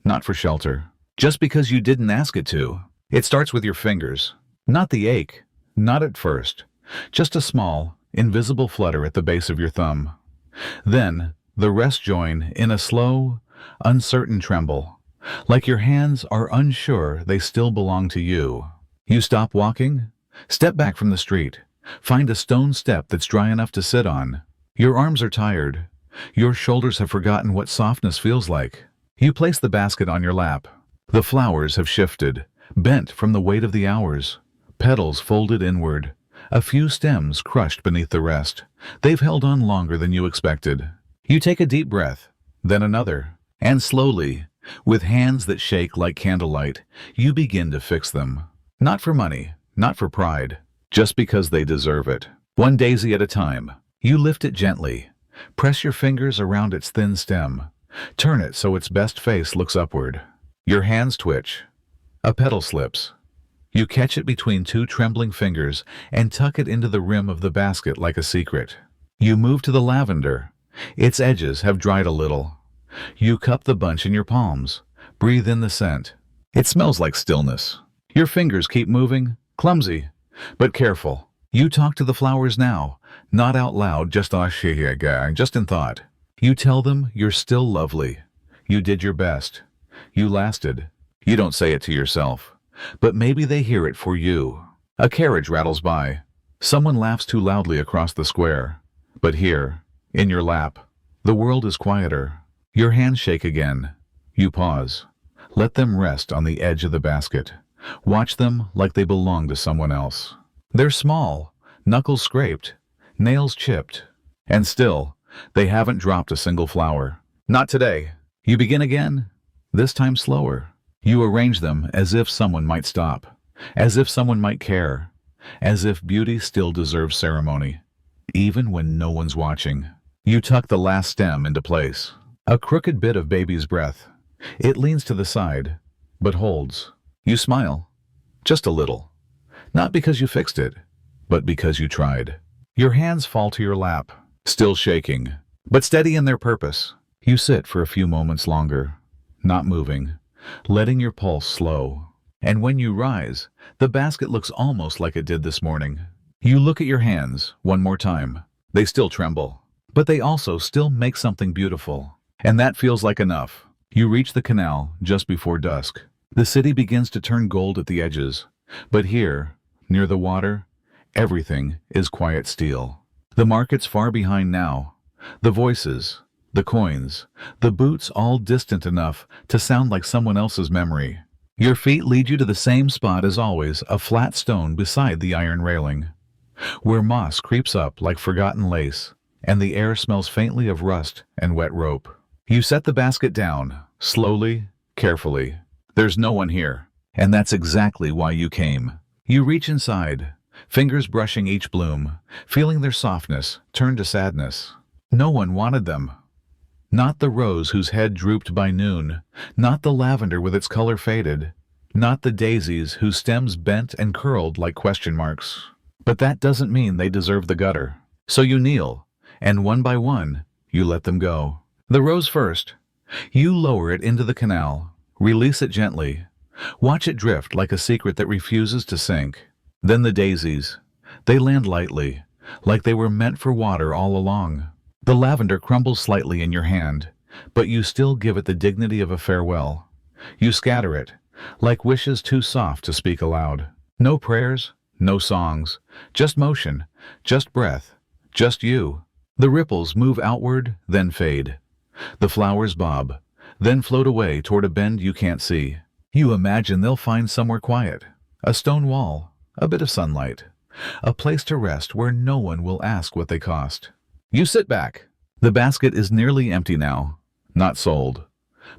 not for shelter, just because you didn't ask it to. It starts with your fingers. Not the ache, not at first, just a small, invisible flutter at the base of your thumb. Then, the rest join in a slow, uncertain tremble, like your hands are unsure they still belong to you. You stop walking, step back from the street, find a stone step that's dry enough to sit on. Your arms are tired. Your shoulders have forgotten what softness feels like. You place the basket on your lap. The flowers have shifted, bent from the weight of the hours. Petals folded inward, a few stems crushed beneath the rest. They've held on longer than you expected. You take a deep breath, then another, and slowly, with hands that shake like candlelight, you begin to fix them. Not for money, not for pride, just because they deserve it. One daisy at a time. You lift it gently, press your fingers around its thin stem, turn it so its best face looks upward. Your hands twitch. A petal slips. You catch it between two trembling fingers and tuck it into the rim of the basket like a secret. You move to the lavender. Its edges have dried a little. You cup the bunch in your palms, breathe in the scent. It smells like stillness. Your fingers keep moving, clumsy, but careful. You talk to the flowers now, not out loud, just in thought. You tell them you're still lovely. You did your best. You lasted. You don't say it to yourself, but maybe they hear it for you. A carriage rattles by. Someone laughs too loudly across the square. But here, in your lap, the world is quieter. Your hands shake again. You pause. Let them rest on the edge of the basket. Watch them like they belong to someone else. They're small, knuckles scraped, nails chipped, and still, they haven't dropped a single flower. Not today. You begin again, this time slower. You arrange them as if someone might stop, as if someone might care, as if beauty still deserves ceremony, even when no one's watching. You tuck the last stem into place. A crooked bit of baby's breath. It leans to the side, but holds. You smile, just a little. Not because you fixed it, but because you tried. Your hands fall to your lap, still shaking, but steady in their purpose. You sit for a few moments longer, not moving, letting your pulse slow. And when you rise, the basket looks almost like it did this morning. You look at your hands one more time. They still tremble, but they also still make something beautiful. And that feels like enough. You reach the canal just before dusk. The city begins to turn gold at the edges. But here, near the water, everything is quiet steel. The market's far behind now. The voices, the coins, the boots all distant enough to sound like someone else's memory. Your feet lead you to the same spot as always, a flat stone beside the iron railing, where moss creeps up like forgotten lace, and the air smells faintly of rust and wet rope. You set the basket down, slowly, carefully. There's no one here, and that's exactly why you came. You reach inside, fingers brushing each bloom, feeling their softness turn to sadness. No one wanted them. Not the rose whose head drooped by noon, not the lavender with its color faded, not the daisies whose stems bent and curled like question marks. But that doesn't mean they deserve the gutter. So you kneel, and one by one, you let them go. The rose first. You lower it into the canal, release it gently. Watch it drift like a secret that refuses to sink. Then the daisies. They land lightly, like they were meant for water all along. The lavender crumbles slightly in your hand, but you still give it the dignity of a farewell. You scatter it, like wishes too soft to speak aloud. No prayers, no songs, just motion, just breath, just you. The ripples move outward, then fade. The flowers bob, then float away toward a bend you can't see. You imagine they'll find somewhere quiet, a stone wall, a bit of sunlight, a place to rest where no one will ask what they cost. You sit back. The basket is nearly empty now, not sold,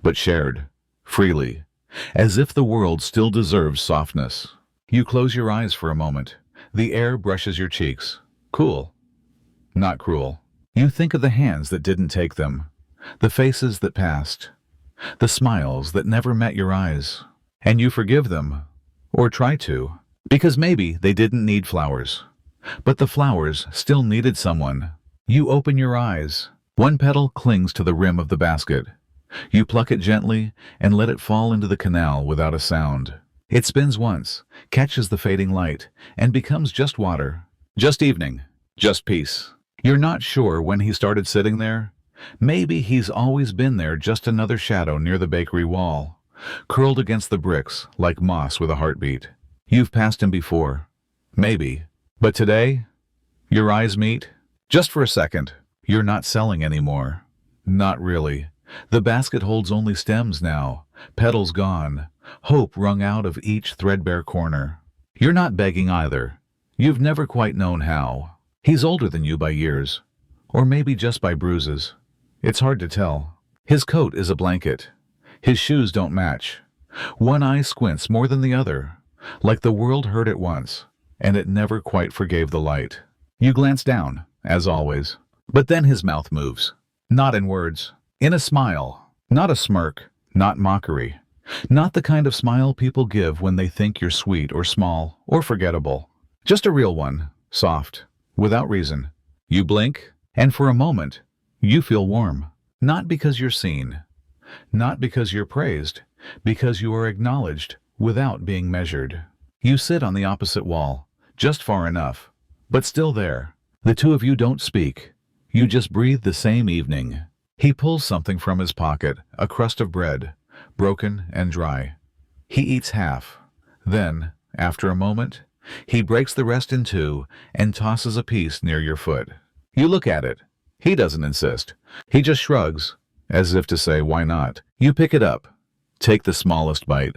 but shared, freely, as if the world still deserves softness. You close your eyes for a moment. The air brushes your cheeks. Cool, not cruel. You think of the hands that didn't take them, the faces that passed, the smiles that never met your eyes, and you forgive them, or try to, because maybe they didn't need flowers, but the flowers still needed someone. You open your eyes. One petal clings to the rim of the basket. You pluck it gently and let it fall into the canal without a sound. It spins once, catches the fading light, and becomes just water, just evening, just peace. You're not sure when he started sitting there. Maybe he's always been there, just another shadow near the bakery wall, curled against the bricks like moss with a heartbeat. You've passed him before. Maybe. But today, your eyes meet. Just for a second. You're not selling anymore. Not really. The basket holds only stems now, petals gone, hope wrung out of each threadbare corner. You're not begging either. You've never quite known how. He's older than you by years, or maybe just by bruises. It's hard to tell. His coat is a blanket. His shoes don't match. One eye squints more than the other, like the world heard it once, and it never quite forgave the light. You glance down, as always. But then his mouth moves. Not in words. In a smile. Not a smirk. Not mockery. Not the kind of smile people give when they think you're sweet or small or forgettable. Just a real one. Soft. Without reason. You blink, and for a moment, you feel warm. Not because you're seen. Not because you're praised. Because you are acknowledged without being measured. You sit on the opposite wall, just far enough, but still there. The two of you don't speak. You just breathe the same evening. He pulls something from his pocket, a crust of bread, broken and dry. He eats half. Then, after a moment, he breaks the rest in two and tosses a piece near your foot. You look at it. He doesn't insist. He just shrugs, as if to say, why not? You pick it up. Take the smallest bite.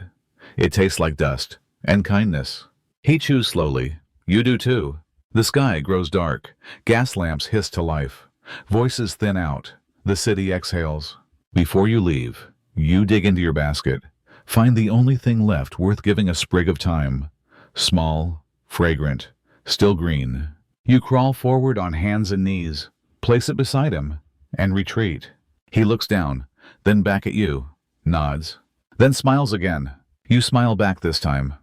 It tastes like dust and kindness. He chews slowly. You do too. The sky grows dark. Gas lamps hiss to life. Voices thin out. The city exhales. Before you leave, you dig into your basket. Find the only thing left worth giving a sprig of thyme. Small, fragrant, still green. You crawl forward on hands and knees, place it beside him, and retreat. He looks down, then back at you, nods, then smiles again. You smile back this time.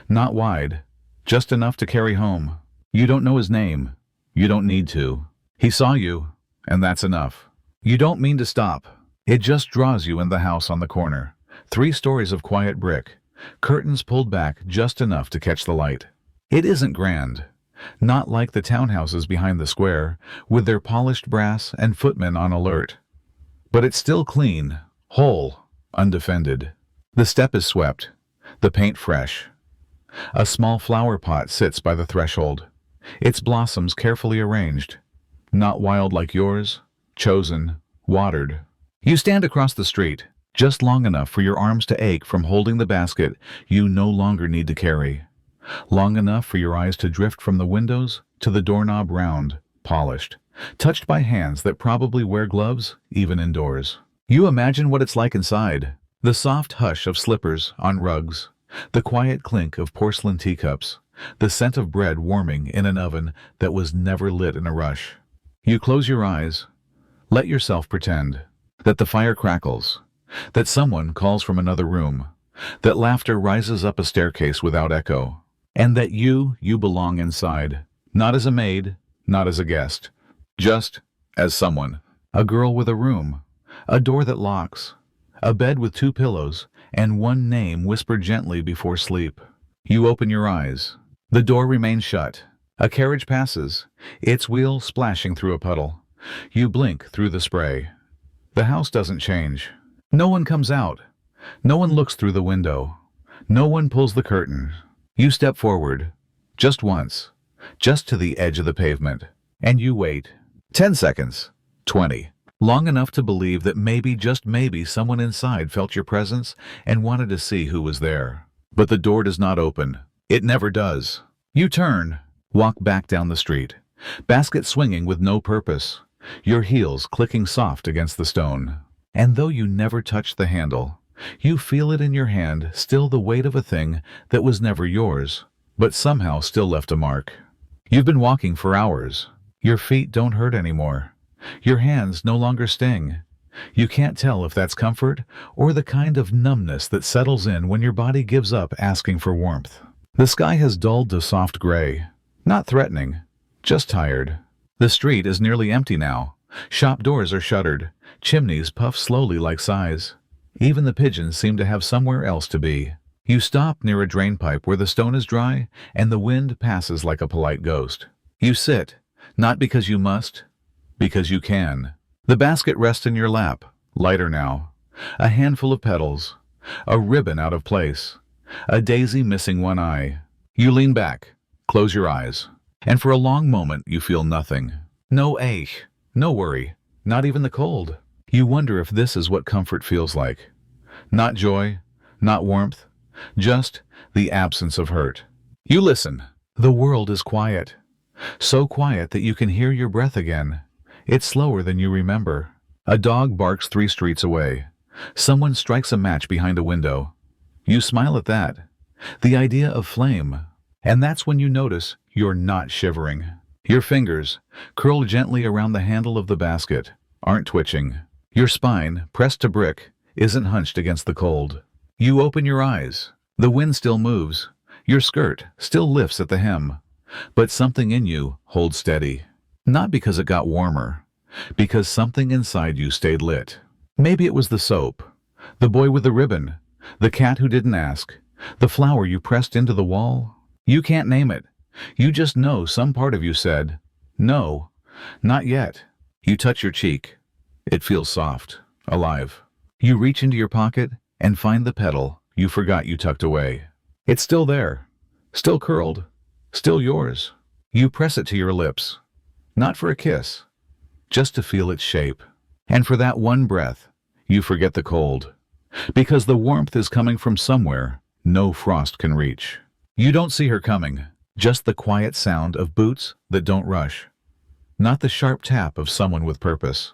Not wide, just enough to carry home. You don't know his name. You don't need to. He saw you, and that's enough. You don't mean to stop. It just draws you in the house on the corner. 3 stories of quiet brick, curtains pulled back just enough to catch the light. It isn't grand. Not like the townhouses behind the square, with their polished brass and footmen on alert. But it's still clean, whole, undefended. The step is swept, the paint fresh. A small flower pot sits by the threshold, its blossoms carefully arranged. Not wild like yours, chosen, watered. You stand across the street, just long enough for your arms to ache from holding the basket you no longer need to carry. Long enough for your eyes to drift from the windows to the doorknob, round, polished, touched by hands that probably wear gloves even indoors. You imagine what it's like inside. The soft hush of slippers on rugs, the quiet clink of porcelain teacups, the scent of bread warming in an oven that was never lit in a rush. You close your eyes, let yourself pretend that the fire crackles, that someone calls from another room, that laughter rises up a staircase without echo, and that you belong inside, not as a maid, not as a guest, just as someone. A girl with a room, a door that locks, a bed with 2 pillows, and one name whispered gently before sleep. You open your eyes. The door remains shut. A carriage passes, its wheels splashing through a puddle. You blink through the spray. The house doesn't change. No one comes out. No one looks through the window. No one pulls the curtain. You step forward, just once, just to the edge of the pavement, and you wait. 10 seconds, 20. Long enough to believe that maybe, just maybe, someone inside felt your presence and wanted to see who was there. But the door does not open. It never does. You turn, walk back down the street, basket swinging with no purpose, your heels clicking soft against the stone. And though you never touch the handle, you feel it in your hand, still the weight of a thing that was never yours, but somehow still left a mark. You've been walking for hours. Your feet don't hurt anymore. Your hands no longer sting. You can't tell if that's comfort or the kind of numbness that settles in when your body gives up asking for warmth. The sky has dulled to soft gray, not threatening, just tired. The street is nearly empty now. Shop doors are shuttered. Chimneys puff slowly like sighs. Even the pigeons seem to have somewhere else to be. You stop near a drain pipe where the stone is dry and the wind passes like a polite ghost. You sit, not because you must, because you can. The basket rests in your lap, lighter now. A handful of petals, a ribbon out of place, a daisy missing one eye. You lean back, close your eyes, and for a long moment you feel nothing. No ache, no worry, not even the cold. You wonder if this is what comfort feels like. Not joy, not warmth, just the absence of hurt. You listen. The world is quiet. So quiet that you can hear your breath again. It's slower than you remember. A dog barks 3 streets away. Someone strikes a match behind a window. You smile at that. The idea of flame. And that's when you notice you're not shivering. Your fingers, curled gently around the handle of the basket, aren't twitching. Your spine, pressed to brick, isn't hunched against the cold. You open your eyes. The wind still moves. Your skirt still lifts at the hem. But something in you holds steady. Not because it got warmer, because something inside you stayed lit. Maybe it was the soap, the boy with the ribbon, the cat who didn't ask, the flower you pressed into the wall. You can't name it. You just know some part of you said, no, not yet. You touch your cheek. It feels soft, alive. You reach into your pocket and find the petal you forgot you tucked away. It's still there, still curled, still yours. You press it to your lips. Not for a kiss, just to feel its shape. And for that one breath, you forget the cold. Because the warmth is coming from somewhere no frost can reach. You don't see her coming, just the quiet sound of boots that don't rush. Not the sharp tap of someone with purpose,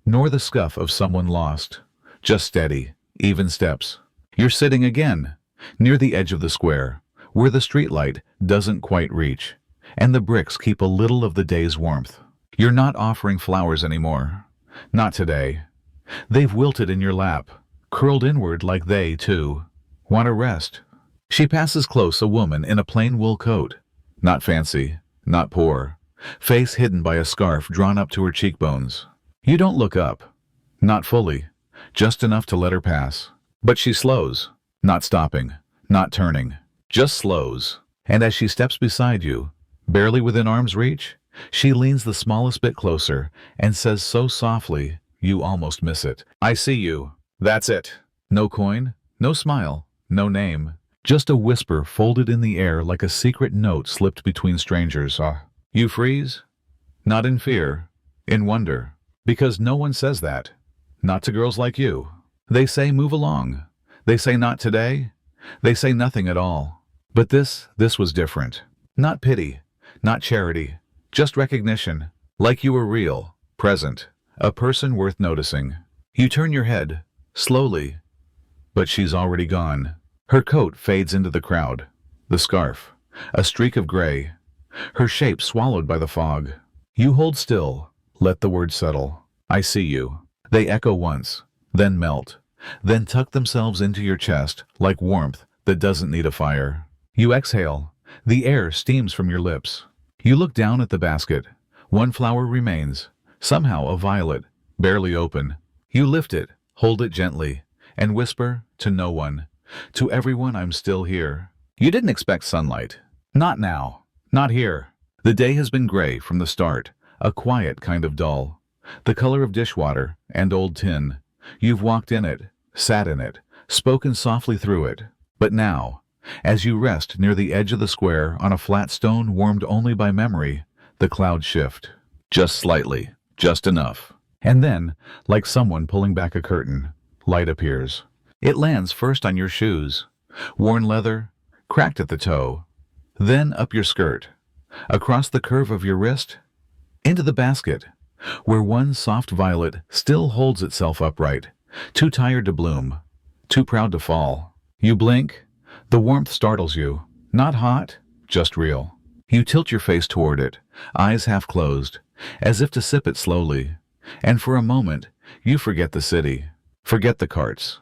nor the scuff of someone lost. Just steady, even steps. You're sitting again, near the edge of the square, where the streetlight doesn't quite reach, and the bricks keep a little of the day's warmth. You're not offering flowers anymore. Not today. They've wilted in your lap, curled inward like they, too, want to rest. She passes close, a woman in a plain wool coat. Not fancy, not poor. Face hidden by a scarf drawn up to her cheekbones. You don't look up. Not fully. Just enough to let her pass. But she slows. Not stopping. Not turning. Just slows. And as she steps beside you, barely within arm's reach, she leans the smallest bit closer and says so softly you almost miss it. I see you. That's it. No coin, no smile, no name. Just a whisper folded in the air like a secret note slipped between strangers. You freeze? Not in fear, in wonder. Because no one says that. Not to girls like you. They say move along. They say not today. They say nothing at all. But this was different. Not pity, not charity, just recognition. Like you were real, present, a person worth noticing. You turn your head, slowly, but she's already gone. Her coat fades into the crowd. The scarf, a streak of gray. Her shape swallowed by the fog. You hold still, let the words settle. I see you. They echo once, then melt, then tuck themselves into your chest like warmth that doesn't need a fire. You exhale. The air steams from your lips. You look down at the basket. One flower remains, somehow a violet, barely open. You lift it, hold it gently, and whisper to no one. To everyone, I'm still here. You didn't expect sunlight. Not now. Not here. The day has been gray from the start, a quiet kind of dull. The color of dishwater and old tin. You've walked in it, sat in it, spoken softly through it. But now, as you rest near the edge of the square on a flat stone warmed only by memory, the clouds shift. Just slightly, just enough. And then, like someone pulling back a curtain, light appears. It lands first on your shoes, worn leather, cracked at the toe, then up your skirt, across the curve of your wrist, into the basket, where one soft violet still holds itself upright, too tired to bloom, too proud to fall. You blink, the warmth startles you, not hot, just real. You tilt your face toward it, eyes half closed, as if to sip it slowly, and for a moment you forget the city, forget the carts,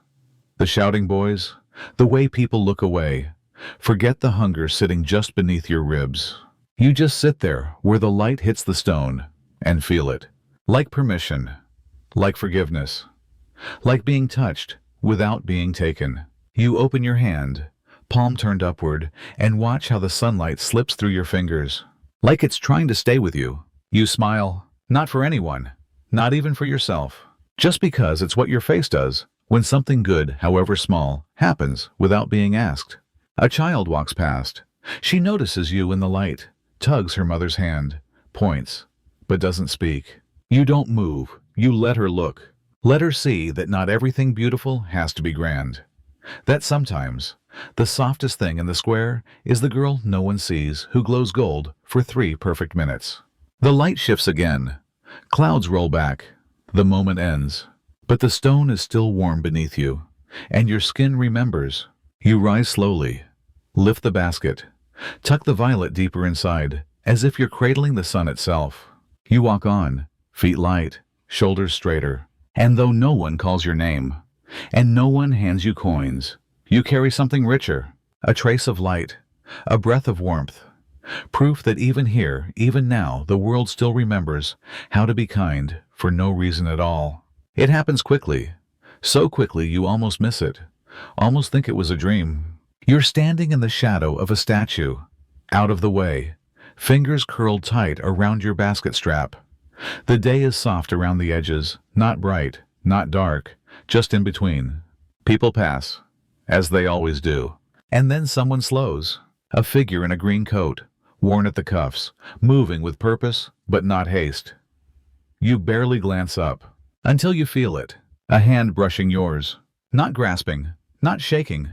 the shouting boys, the way people look away, forget the hunger sitting just beneath your ribs. You just sit there where the light hits the stone and feel it, like permission, like forgiveness, like being touched without being taken. You open your hand, palm turned upward, and watch how the sunlight slips through your fingers, like it's trying to stay with you. You smile, not for anyone, not even for yourself, just because it's what your face does when something good, however small, happens without being asked. A child walks past. She notices you in the light, tugs her mother's hand, points, but doesn't speak. You don't move. You let her look. Let her see that not everything beautiful has to be grand. That sometimes the softest thing in the square is the girl no one sees who glows gold for 3 perfect minutes. The light shifts again. Clouds roll back. The moment ends. But the stone is still warm beneath you, and your skin remembers. You rise slowly, lift the basket, tuck the violet deeper inside, as if you're cradling the sun itself. You walk on, feet light, shoulders straighter, and though no one calls your name, and no one hands you coins, you carry something richer, a trace of light, a breath of warmth, proof that even here, even now, the world still remembers how to be kind for no reason at all. It happens quickly, so quickly you almost miss it, almost think it was a dream. You're standing in the shadow of a statue, out of the way, fingers curled tight around your basket strap. The day is soft around the edges, not bright, not dark, just in between. People pass, as they always do. And then someone slows, a figure in a green coat, worn at the cuffs, moving with purpose, but not haste. You barely glance up, until you feel it, a hand brushing yours, not grasping, not shaking,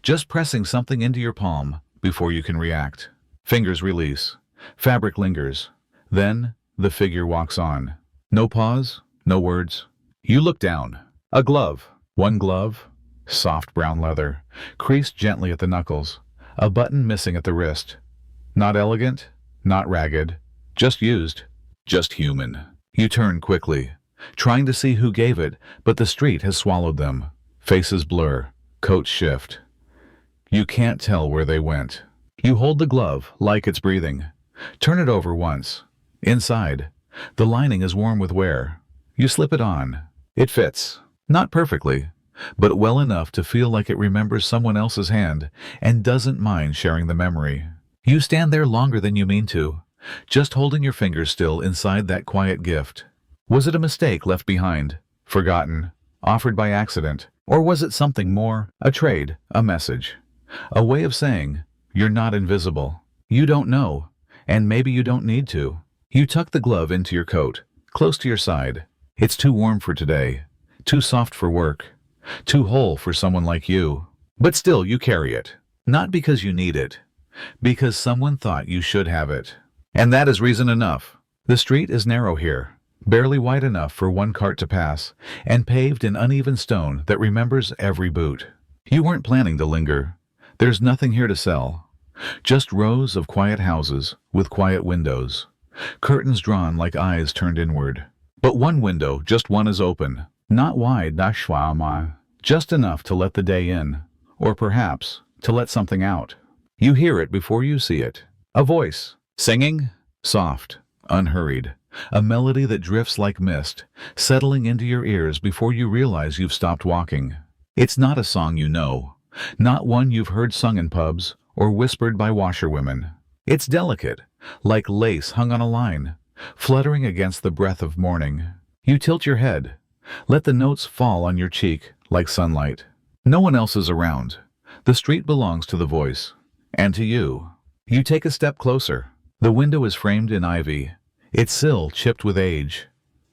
just pressing something into your palm before you can react. Fingers release, fabric lingers, then the figure walks on. No pause, no words. You look down. A glove, one glove, soft brown leather, creased gently at the knuckles, a button missing at the wrist. Not elegant, not ragged, just used, just human. You turn quickly, trying to see who gave it, but the street has swallowed them. Faces blur, coats shift. You can't tell where they went. You hold the glove like it's breathing. Turn it over once. Inside, the lining is warm with wear. You slip it on. It fits. Not perfectly, but well enough to feel like it remembers someone else's hand and doesn't mind sharing the memory. You stand there longer than you mean to, just holding your fingers still inside that quiet gift. Was it a mistake left behind, forgotten, offered by accident, or was it something more, a trade, a message? A way of saying, you're not invisible. You don't know, and maybe you don't need to. You tuck the glove into your coat, close to your side. It's too warm for today, too soft for work, too whole for someone like you. But still you carry it, not because you need it, because someone thought you should have it. And that is reason enough. The street is narrow here, barely wide enough for one cart to pass, and paved in uneven stone that remembers every boot. You weren't planning to linger. There's nothing here to sell. Just rows of quiet houses with quiet windows, curtains drawn like eyes turned inward. But one window, just one, is open. Not wide, just enough to let the day in, or perhaps to let something out. You hear it before you see it. A voice, singing, soft, unhurried. A melody that drifts like mist, settling into your ears before you realize you've stopped walking. It's not a song you know, not one you've heard sung in pubs or whispered by washerwomen. It's delicate, like lace hung on a line, fluttering against the breath of morning. You tilt your head, let the notes fall on your cheek like sunlight. No one else is around. The street belongs to the voice, and to you. You take a step closer. The window is framed in ivy, its sill chipped with age.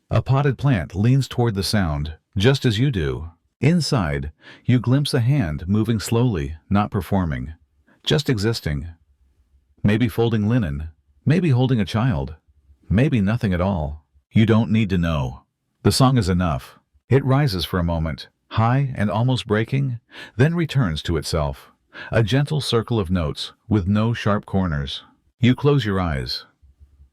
A potted plant leans toward the sound, just as you do. Inside, you glimpse a hand moving slowly, not performing, just existing. Maybe folding linen, maybe holding a child, maybe nothing at all. You don't need to know. The song is enough. It rises for a moment, high and almost breaking, then returns to itself. A gentle circle of notes with no sharp corners. You close your eyes.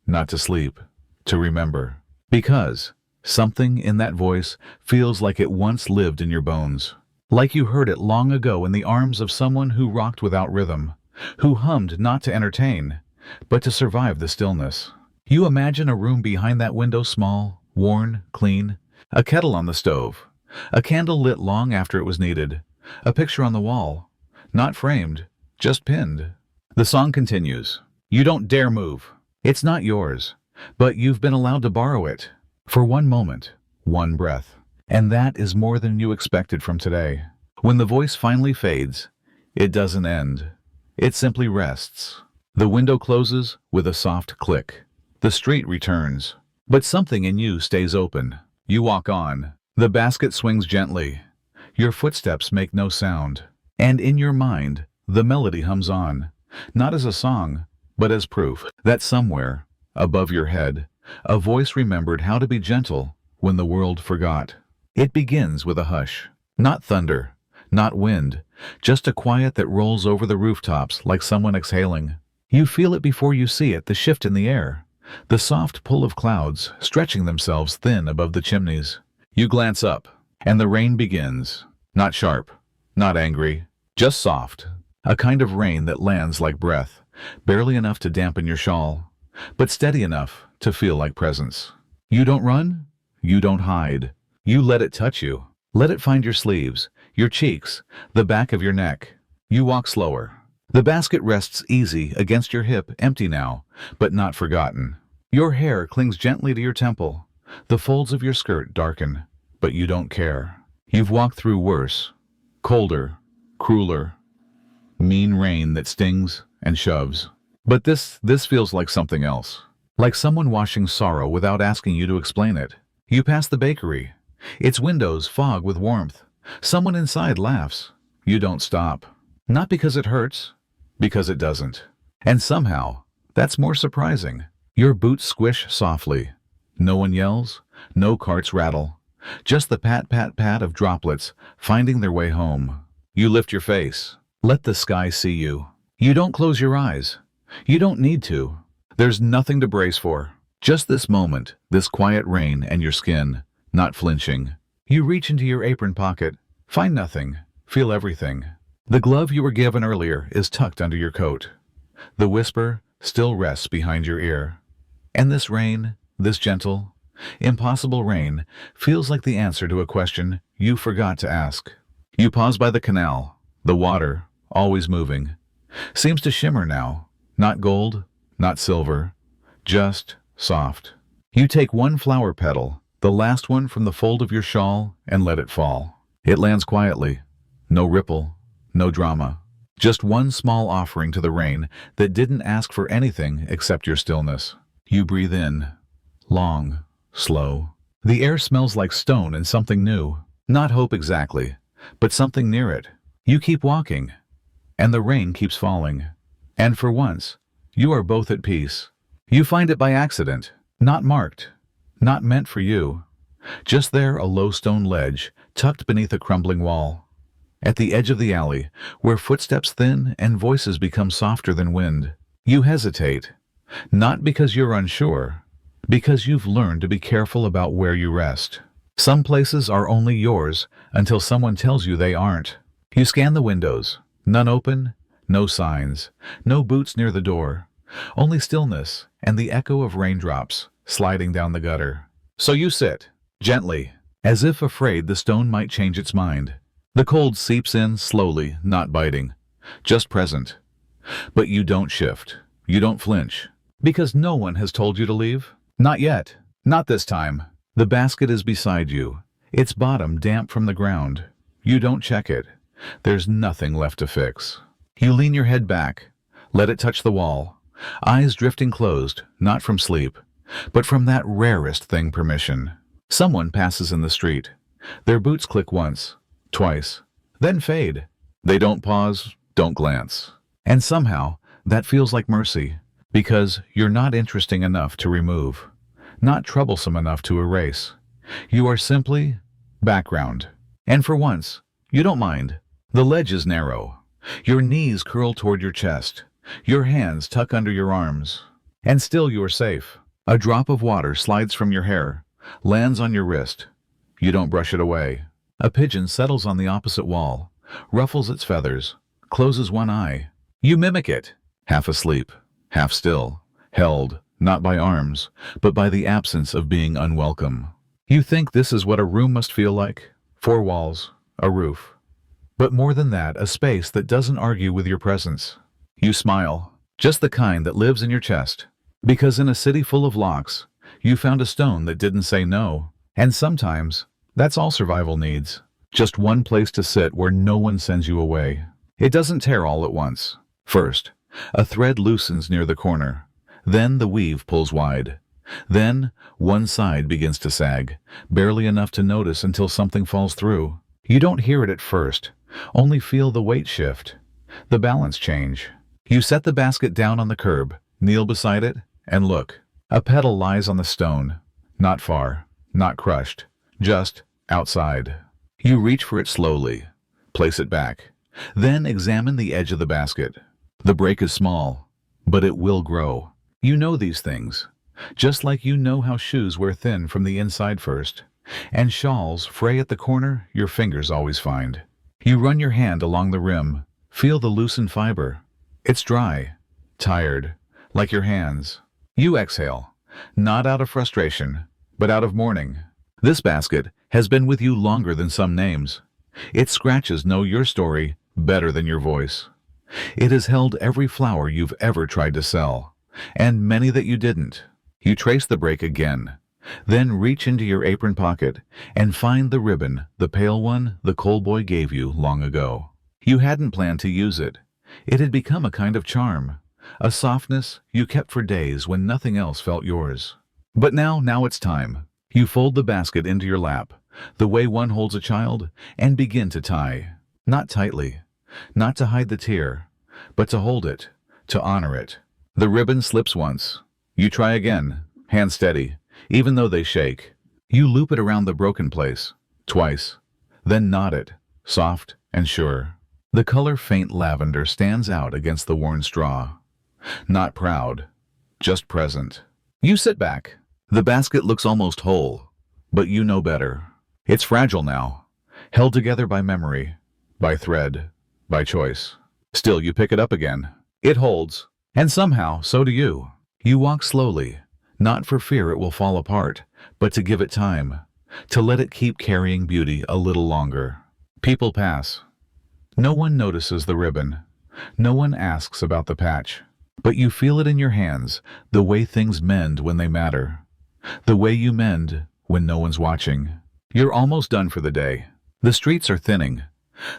Not to sleep, to remember. Because something in that voice feels like it once lived in your bones. Like you heard it long ago in the arms of someone who rocked without rhythm, who hummed not to entertain, but to survive the stillness. You imagine a room behind that window, small, worn, clean, a kettle on the stove, a candle lit long after it was needed, a picture on the wall, not framed, just pinned. The song continues. You don't dare move. It's not yours, but you've been allowed to borrow it. For one moment, one breath. And that is more than you expected from today. When the voice finally fades, it doesn't end. It simply rests. The window closes with a soft click. The street returns. But something in you stays open. You walk on. The basket swings gently. Your footsteps make no sound. And in your mind, the melody hums on. Not as a song, but as proof that somewhere, above your head, a voice remembered how to be gentle when the world forgot. It begins with a hush. Not thunder, not wind, just a quiet that rolls over the rooftops like someone exhaling. You feel it before you see it, the shift in the air, the soft pull of clouds stretching themselves thin above the chimneys. You glance up, and the rain begins. Not sharp, not angry, just soft. A kind of rain that lands like breath, barely enough to dampen your shawl, but steady enough to feel like presence. You don't run, you don't hide. You let it touch you. Let it find your sleeves, your cheeks, the back of your neck. You walk slower. The basket rests easy against your hip, empty now, but not forgotten. Your hair clings gently to your temple. The folds of your skirt darken, but you don't care. You've walked through worse, colder, crueler, mean rain that stings and shoves. But this feels like something else. Like someone washing sorrow without asking you to explain it. You pass the bakery. Its windows fog with warmth. Someone inside laughs. You don't stop. Not because it hurts, because it doesn't. And somehow, that's more surprising. Your boots squish softly. No one yells, no carts rattle. Just the pat, pat, pat of droplets finding their way home. You lift your face. Let the sky see you. You don't close your eyes. You don't need to. There's nothing to brace for. Just this moment, this quiet rain and your skin, not flinching. You reach into your apron pocket, find nothing, feel everything. The glove you were given earlier is tucked under your coat. The whisper still rests behind your ear. And this rain, this gentle, impossible rain, feels like the answer to a question you forgot to ask. You pause by the canal. The water, always moving, seems to shimmer now. Not gold, not silver, just soft. You take one flower petal, the last one from the fold of your shawl, and let it fall. It lands quietly. No ripple, no drama. Just one small offering to the rain that didn't ask for anything except your stillness. You breathe in. Long. Slow. The air smells like stone and something new. Not hope exactly, but something near it. You keep walking. And the rain keeps falling. And for once, you are both at peace. You find it by accident. Not marked. Not meant for you. Just there, a low stone ledge, tucked beneath a crumbling wall. At the edge of the alley, where footsteps thin and voices become softer than wind, you hesitate. Not because you're unsure, because you've learned to be careful about where you rest. Some places are only yours until someone tells you they aren't. You scan the windows. None open, no signs, no boots near the door. Only stillness and the echo of raindrops sliding down the gutter. So you sit, gently, as if afraid the stone might change its mind. The cold seeps in slowly, not biting, just present. But you don't shift. You don't flinch. Because no one has told you to leave? Not yet. Not this time. The basket is beside you, its bottom damp from the ground. You don't check it. There's nothing left to fix. You lean your head back, let it touch the wall, eyes drifting closed, not from sleep, but from that rarest thing, permission. Someone passes in the street. Their boots click once, twice, then fade. They don't pause, don't glance. And somehow, that feels like mercy, because you're not interesting enough to remove, not troublesome enough to erase. You are simply background. And for once, you don't mind. The ledge is narrow. Your knees curl toward your chest. Your hands tuck under your arms. And still you are safe. A drop of water slides from your hair, lands on your wrist. You don't brush it away. A pigeon settles on the opposite wall, ruffles its feathers, closes one eye. You mimic it, half asleep, half still, held, not by arms, but by the absence of being unwelcome. You think this is what a room must feel like? Four walls, a roof. But more than that, a space that doesn't argue with your presence. You smile, just the kind that lives in your chest. Because in a city full of locks, you found a stone that didn't say no. And sometimes, that's all survival needs. Just one place to sit where no one sends you away. It doesn't tear all at once. First, a thread loosens near the corner. Then the weave pulls wide. Then, one side begins to sag, barely enough to notice until something falls through. You don't hear it at first, only feel the weight shift, the balance change. You set the basket down on the curb, kneel beside it, and look. A petal lies on the stone, not far, not crushed, just outside. You reach for it slowly, place it back, then examine the edge of the basket. The break is small, but it will grow. You know these things, just like you know how shoes wear thin from the inside first, and shawls fray at the corner your fingers always find. You run your hand along the rim, feel the loosened fiber. It's dry, tired, like your hands. You exhale, not out of frustration, but out of mourning. This basket has been with you longer than some names. Its scratches know your story better than your voice. It has held every flower you've ever tried to sell, and many that you didn't. You trace the break again, then reach into your apron pocket and find the ribbon, the pale one the coal boy gave you long ago. You hadn't planned to use it. It had become a kind of charm, a softness you kept for days when nothing else felt yours. But now it's time. You fold the basket into your lap, the way one holds a child, and begin to tie. Not tightly, not to hide the tear, but to hold it, to honor it. The ribbon slips once. You try again, hand steady, even though they shake. You loop it around the broken place, twice, then knot it, soft and sure. The color faint lavender stands out against the worn straw. Not proud, just present. You sit back. The basket looks almost whole, but you know better. It's fragile now, held together by memory, by thread, by choice. Still, you pick it up again. It holds, and somehow, so do you. You walk slowly, not for fear it will fall apart, but to give it time, to let it keep carrying beauty a little longer. People pass. No one notices the ribbon. No one asks about the patch. But you feel it in your hands, the way things mend when they matter. The way you mend when no one's watching. You're almost done for the day. The streets are thinning.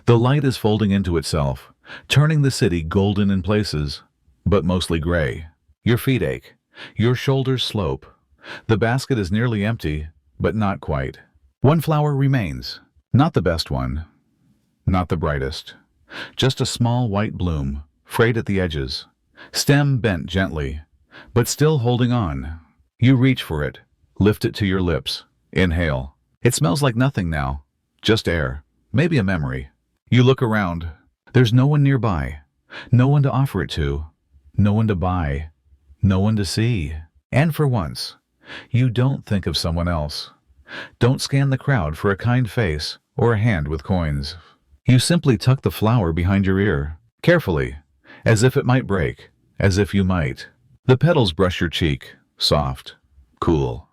The light is folding into itself, turning the city golden in places, but mostly gray. Your feet ache. Your shoulders slope. The basket is nearly empty, but not quite. One flower remains. Not the best one. Not the brightest. Just a small white bloom, frayed at the edges. Stem bent gently, but still holding on. You reach for it, lift it to your lips, inhale. It smells like nothing now. Just air. Maybe a memory. You look around. There's no one nearby. No one to offer it to. No one to buy. No one to see. And for once, you don't think of someone else. Don't scan the crowd for a kind face or a hand with coins. You simply tuck the flower behind your ear, carefully, as if it might break, as if you might. The petals brush your cheek, soft, cool,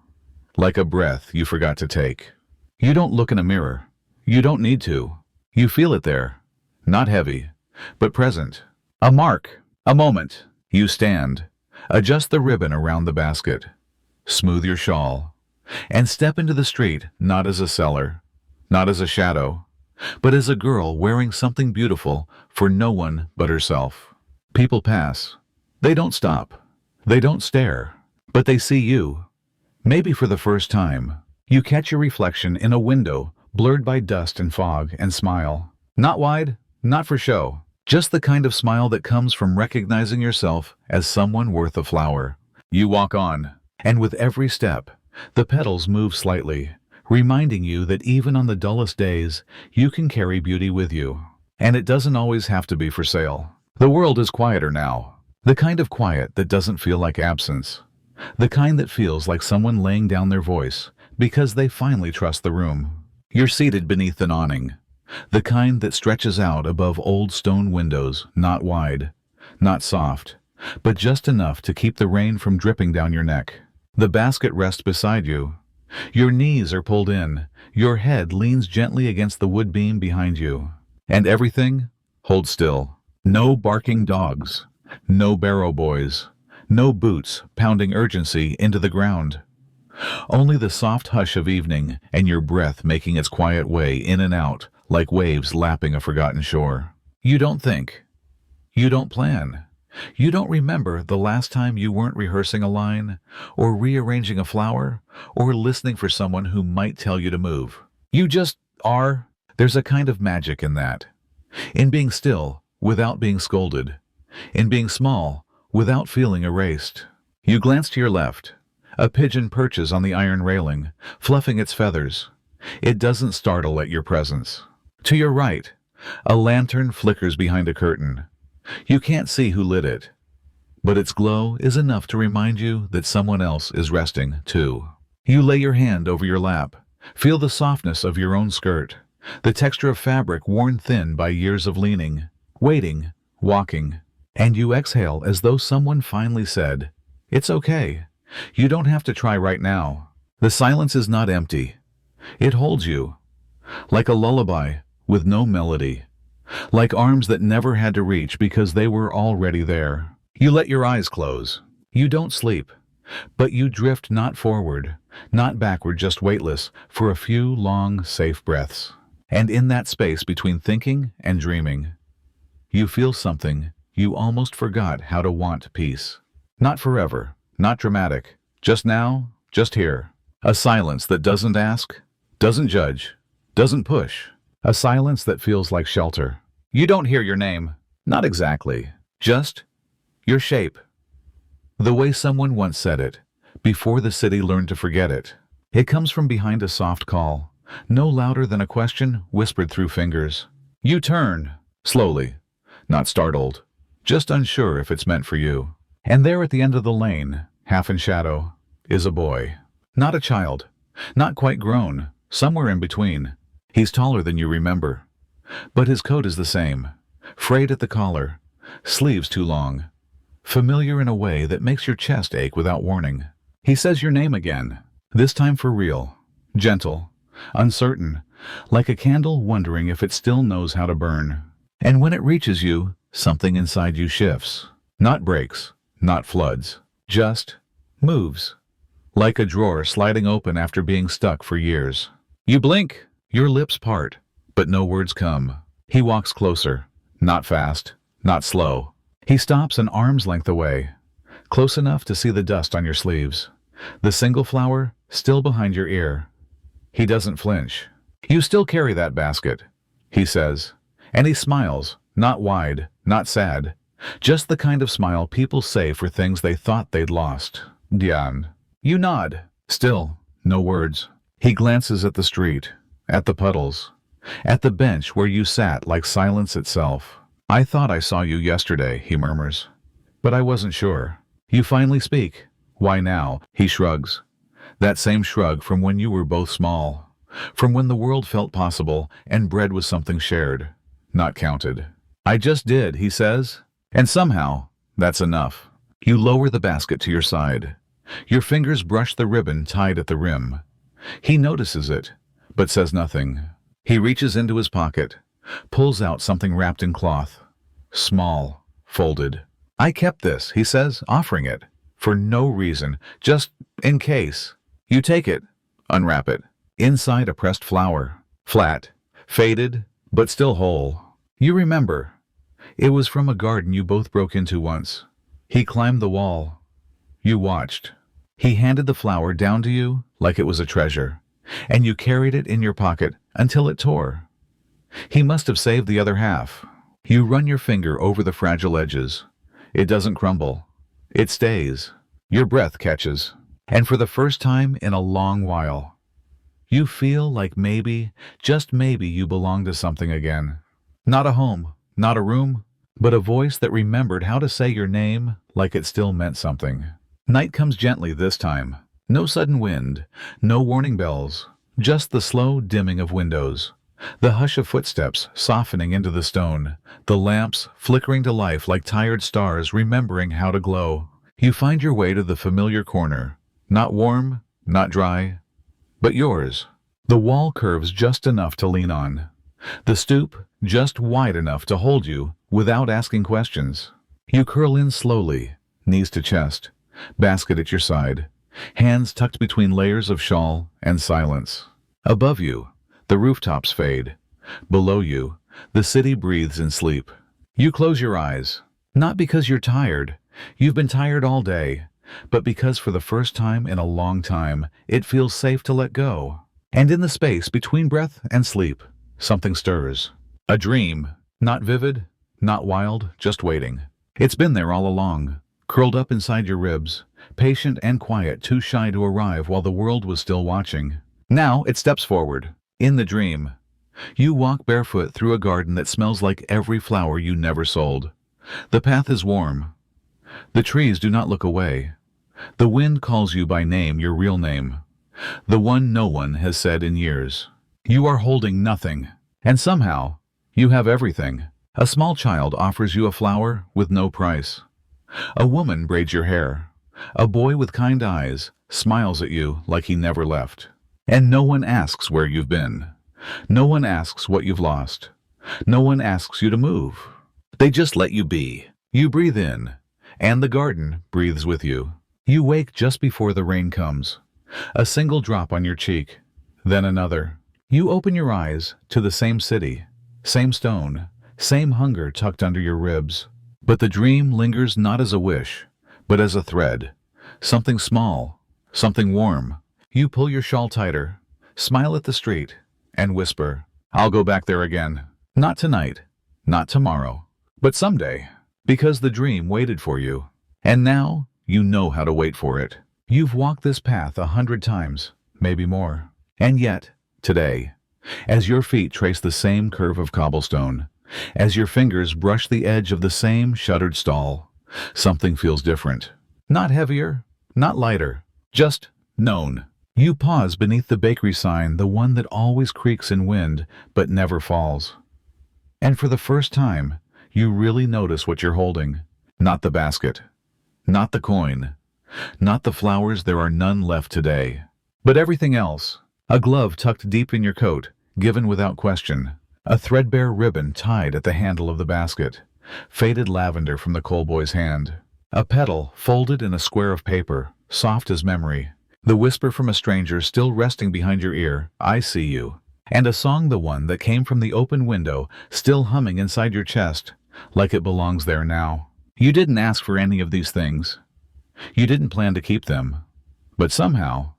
like a breath you forgot to take. You don't look in a mirror. You don't need to. You feel it there, not heavy, but present. A mark, a moment. You stand, adjust the ribbon around the basket, smooth your shawl, and step into the street not as a seller, not as a shadow, but as a girl wearing something beautiful for no one but herself. People pass. They don't stop. They don't stare. But they see you. Maybe for the first time. You catch your reflection in a window blurred by dust and fog and smile. Not wide, not for show. Just the kind of smile that comes from recognizing yourself as someone worth a flower. You walk on, and with every step, the petals move slightly, reminding you that even on the dullest days, you can carry beauty with you. And it doesn't always have to be for sale. The world is quieter now. The kind of quiet that doesn't feel like absence. The kind that feels like someone laying down their voice because they finally trust the room. You're seated beneath an awning. The kind that stretches out above old stone windows, not wide, not soft, but just enough to keep the rain from dripping down your neck. The basket rests beside you. Your knees are pulled in. Your head leans gently against the wood beam behind you. And everything holds still. No barking dogs. No barrow boys. No boots pounding urgency into the ground. Only the soft hush of evening and your breath making its quiet way in and out like waves lapping a forgotten shore. You don't think. You don't plan. You don't remember the last time you weren't rehearsing a line, or rearranging a flower, or listening for someone who might tell you to move. You just are. There's a kind of magic in that. In being still, without being scolded. In being small, without feeling erased. You glance to your left. A pigeon perches on the iron railing, fluffing its feathers. It doesn't startle at your presence. To your right, a lantern flickers behind a curtain. You can't see who lit it, but its glow is enough to remind you that someone else is resting, too. You lay your hand over your lap, feel the softness of your own skirt, the texture of fabric worn thin by years of leaning, waiting, walking, and you exhale as though someone finally said, "It's okay. You don't have to try right now." The silence is not empty. It holds you, like a lullaby with no melody, like arms that never had to reach because they were already there. You let your eyes close. You don't sleep, but you drift not forward, not backward, just weightless for a few long, safe breaths. And in that space between thinking and dreaming, you feel something you almost forgot how to want: peace. Not forever, not dramatic, just now, just here. A silence that doesn't ask, doesn't judge, doesn't push. A silence that feels like shelter. You don't hear your name. Not exactly. Just your shape. The way someone once said it, before the city learned to forget it. It comes from behind a soft call, no louder than a question whispered through fingers. You turn, slowly, not startled, just unsure if it's meant for you. And there at the end of the lane, half in shadow, is a boy. Not a child, not quite grown, somewhere in between. He's taller than you remember. But his coat is the same, frayed at the collar, sleeves too long, familiar in a way that makes your chest ache without warning. He says your name again, this time for real, gentle, uncertain, like a candle wondering if it still knows how to burn. And when it reaches you, something inside you shifts. Not breaks, not floods, just moves, like a drawer sliding open after being stuck for years. You blink, your lips part, but no words come. He walks closer, not fast, not slow. He stops an arm's length away, close enough to see the dust on your sleeves, the single flower still behind your ear. He doesn't flinch. "You still carry that basket," he says, and he smiles, not wide, not sad, just the kind of smile people say for things they thought they'd lost. "Diane." You nod. Still, no words. He glances at the street, at the puddles, at the bench where you sat like silence itself. "I thought I saw you yesterday," he murmurs, "but I wasn't sure." You finally speak. "Why now?" He shrugs. That same shrug from when you were both small, from when the world felt possible and bread was something shared, not counted. "I just did," he says, and somehow that's enough. You lower the basket to your side. Your fingers brush the ribbon tied at the rim. He notices it, but says nothing. He reaches into his pocket, pulls out something wrapped in cloth, small, folded. "I kept this," he says, offering it, for no reason, just in case. You take it, unwrap it. Inside a pressed flower, flat, faded, but still whole. You remember. It was from a garden you both broke into once. He climbed the wall. You watched. He handed the flower down to you like it was a treasure, and you carried it in your pocket until it tore. He must have saved the other half. You run your finger over the fragile edges. It doesn't crumble. It stays. Your breath catches. And for the first time in a long while, you feel like maybe, just maybe, you belong to something again. Not a home, not a room, but a voice that remembered how to say your name like it still meant something. Night comes gently this time. No sudden wind, no warning bells, just the slow dimming of windows, the hush of footsteps softening into the stone, the lamps flickering to life like tired stars remembering how to glow. You find your way to the familiar corner, not warm, not dry, but yours. The wall curves just enough to lean on, the stoop just wide enough to hold you without asking questions. You curl in slowly, knees to chest, basket at your side, hands tucked between layers of shawl and silence. Above you, the rooftops fade. Below you, the city breathes in sleep. You close your eyes, not because you're tired. You've been tired all day, but because for the first time in a long time, it feels safe to let go. And in the space between breath and sleep, something stirs. A dream, not vivid, not wild, just waiting. It's been there all along, curled up inside your ribs, patient and quiet, too shy to arrive while the world was still watching. Now it steps forward. In the dream, you walk barefoot through a garden that smells like every flower you never sold. The path is warm. The trees do not look away. The wind calls you by name, your real name, the one no one has said in years. You are holding nothing, and somehow you have everything. A small child offers you a flower with no price. A woman braids your hair. A boy with kind eyes smiles at you like he never left. And no one asks where you've been. No one asks what you've lost. No one asks you to move. They just let you be. You breathe in, and the garden breathes with you. You wake just before the rain comes. A single drop on your cheek, then another. You open your eyes to the same city, same stone, same hunger tucked under your ribs. But the dream lingers not as a wish, but as a thread. Something small, something warm. You pull your shawl tighter, smile at the street, and whisper, "I'll go back there again. Not tonight, not tomorrow, but someday." Because the dream waited for you. And now you know how to wait for it. You've walked this path 100 times, maybe more. And yet, today, as your feet trace the same curve of cobblestone, as your fingers brush the edge of the same shuttered stall, something feels different. Not heavier, not lighter, just known. You pause beneath the bakery sign, the one that always creaks in wind but never falls. And for the first time, you really notice what you're holding. Not the basket, not the coin, not the flowers, there are none left today, but everything else. A glove tucked deep in your coat, given without question. A threadbare ribbon tied at the handle of the basket. Faded lavender from the coal boy's hand. A petal folded in a square of paper, soft as memory. The whisper from a stranger still resting behind your ear, "I see you." And a song, the one that came from the open window, still humming inside your chest, like it belongs there now. You didn't ask for any of these things. You didn't plan to keep them. But somehow,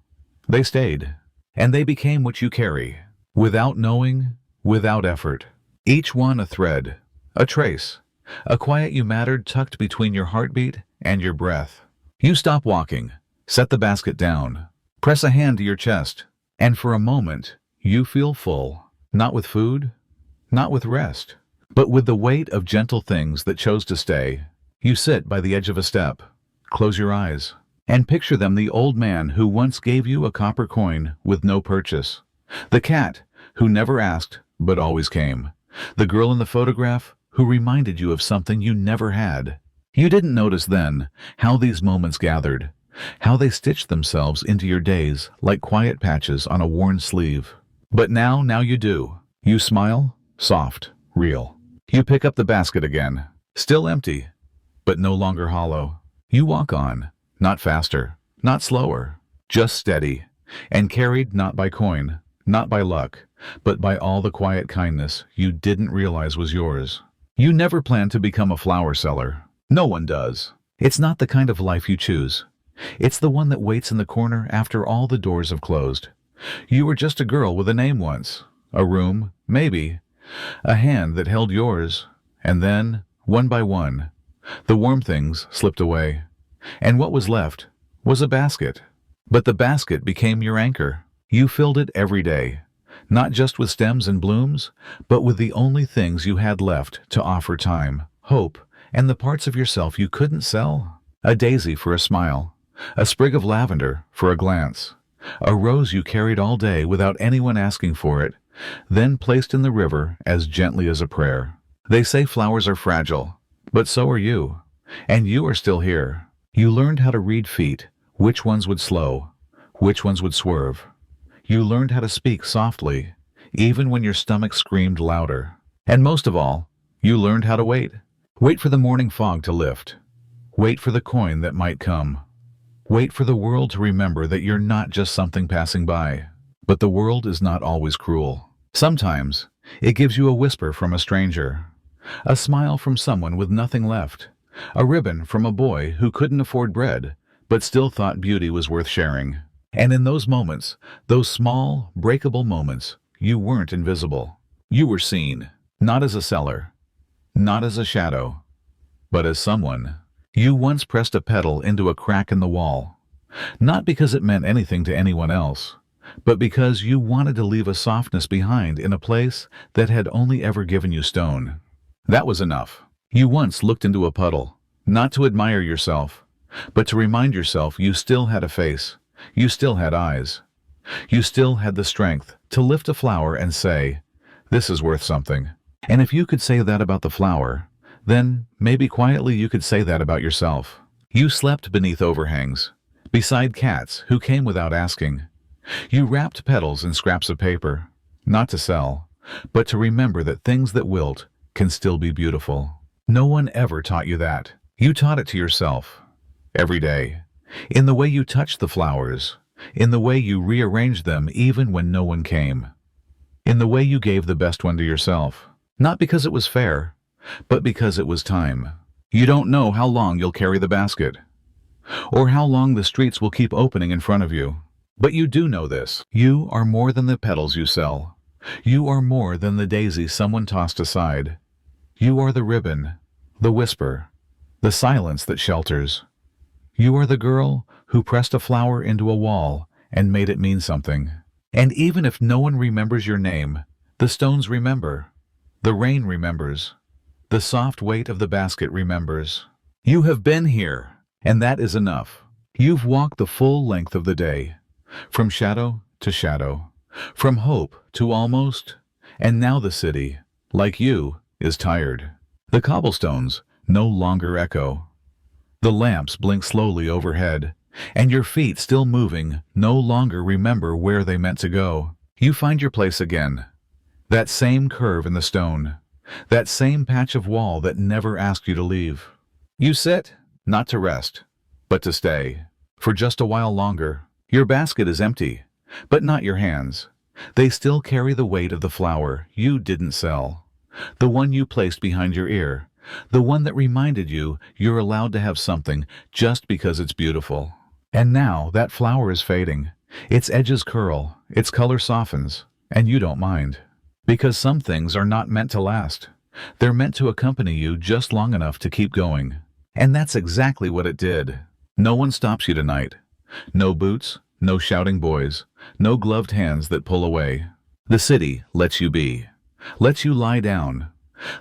they stayed. And they became what you carry, without knowing, without effort. Each one a thread, a trace, a quiet you mattered tucked between your heartbeat and your breath. You stop walking, set the basket down, press a hand to your chest, and for a moment, you feel full, not with food, not with rest, but with the weight of gentle things that chose to stay. You sit by the edge of a step, close your eyes, and picture them, the old man who once gave you a copper coin with no purchase, the cat who never asked but always came, the girl in the photograph who reminded you of something you never had. You didn't notice then how these moments gathered, how they stitched themselves into your days like quiet patches on a worn sleeve. But now you do. You smile, soft, real. You pick up the basket again, still empty, but no longer hollow. You walk on, not faster, not slower, just steady, and carried not by coin, not by luck, but by all the quiet kindness you didn't realize was yours. You never planned to become a flower seller. No one does. It's not the kind of life you choose. It's the one that waits in the corner after all the doors have closed. You were just a girl with a name once, a room, maybe, a hand that held yours, and then, one by one, the warm things slipped away, and what was left was a basket. But the basket became your anchor. You filled it every day, not just with stems and blooms, but with the only things you had left to offer: time, hope, and the parts of yourself you couldn't sell. A daisy for a smile, a sprig of lavender for a glance, a rose you carried all day without anyone asking for it, then placed in the river as gently as a prayer. They say flowers are fragile, but so are you. And you are still here. You learned how to read feet, which ones would slow, which ones would swerve. You learned how to speak softly, even when your stomach screamed louder. And most of all, you learned how to wait. Wait for the morning fog to lift. Wait for the coin that might come. Wait for the world to remember that you're not just something passing by. But the world is not always cruel. Sometimes it gives you a whisper from a stranger, a smile from someone with nothing left, a ribbon from a boy who couldn't afford bread, but still thought beauty was worth sharing. And in those moments, those small, breakable moments, you weren't invisible. You were seen, not as a seller, not as a shadow, but as someone. You once pressed a petal into a crack in the wall, not because it meant anything to anyone else, but because you wanted to leave a softness behind in a place that had only ever given you stone. That was enough. You once looked into a puddle, not to admire yourself, but to remind yourself you still had a face, you still had eyes, you still had the strength to lift a flower and say, "This is worth something." And if you could say that about the flower, then maybe quietly you could say that about yourself. You slept beneath overhangs, beside cats who came without asking. You wrapped petals in scraps of paper, not to sell, but to remember that things that wilt can still be beautiful. No one ever taught you that. You taught it to yourself, every day, in the way you touched the flowers, in the way you rearranged them even when no one came, in the way you gave the best one to yourself, not because it was fair, but because it was time. You don't know how long you'll carry the basket, or how long the streets will keep opening in front of you. But you do know this. You are more than the petals you sell. You are more than the daisy someone tossed aside. You are the ribbon, the whisper, the silence that shelters. You are the girl who pressed a flower into a wall and made it mean something. And even if no one remembers your name, the stones remember. The rain remembers. The soft weight of the basket remembers. You have been here, and that is enough. You've walked the full length of the day, from shadow to shadow, from hope to almost, and now the city, like you, is tired. The cobblestones no longer echo. The lamps blink slowly overhead, and your feet, still moving, no longer remember where they meant to go. You find your place again. That same curve in the stone, that same patch of wall that never asked you to leave. You sit, not to rest, but to stay, for just a while longer. Your basket is empty, but not your hands. They still carry the weight of the flower you didn't sell, the one you placed behind your ear, the one that reminded you you're allowed to have something just because it's beautiful. And now that flower is fading. Its edges curl, its color softens, and you don't mind. Because some things are not meant to last. They're meant to accompany you just long enough to keep going. And that's exactly what it did. No one stops you tonight. No boots, no shouting boys, no gloved hands that pull away. The city lets you be, lets you lie down,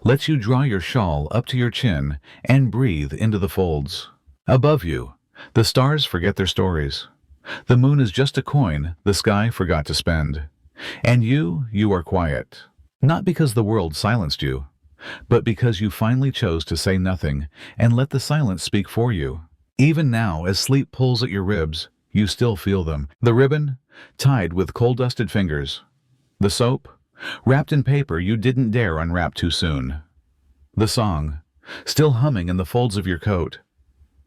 lets you draw your shawl up to your chin and breathe into the folds. Above you, the stars forget their stories. The moon is just a coin the sky forgot to spend. And you are quiet. Not because the world silenced you, but because you finally chose to say nothing and let the silence speak for you. Even now, as sleep pulls at your ribs, you still feel them. The ribbon, tied with coal-dusted fingers. The soap, wrapped in paper you didn't dare unwrap too soon. The song, still humming in the folds of your coat.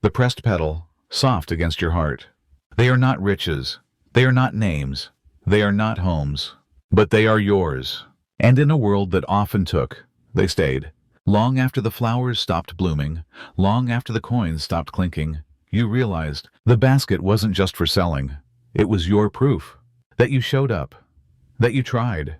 The pressed petal, soft against your heart. They are not riches. They are not names. They are not homes. But they are yours. And in a world that often took, they stayed. Long after the flowers stopped blooming, long after the coins stopped clinking, you realized the basket wasn't just for selling. It was your proof that you showed up, that you tried,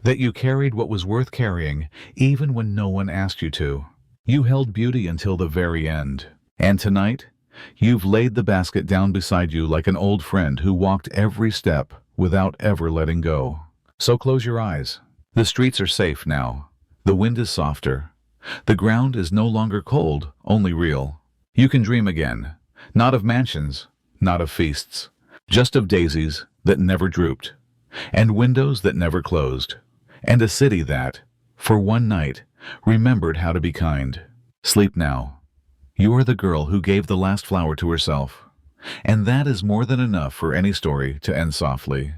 that you carried what was worth carrying even when no one asked you to. You held beauty until the very end. And tonight, you've laid the basket down beside you like an old friend who walked every step without ever letting go. So close your eyes. The streets are safe now. The wind is softer. The ground is no longer cold, only real. You can dream again, not of mansions, not of feasts, just of daisies that never drooped, and windows that never closed, and a city that, for one night, remembered how to be kind. Sleep now. You are the girl who gave the last flower to herself, and that is more than enough for any story to end softly.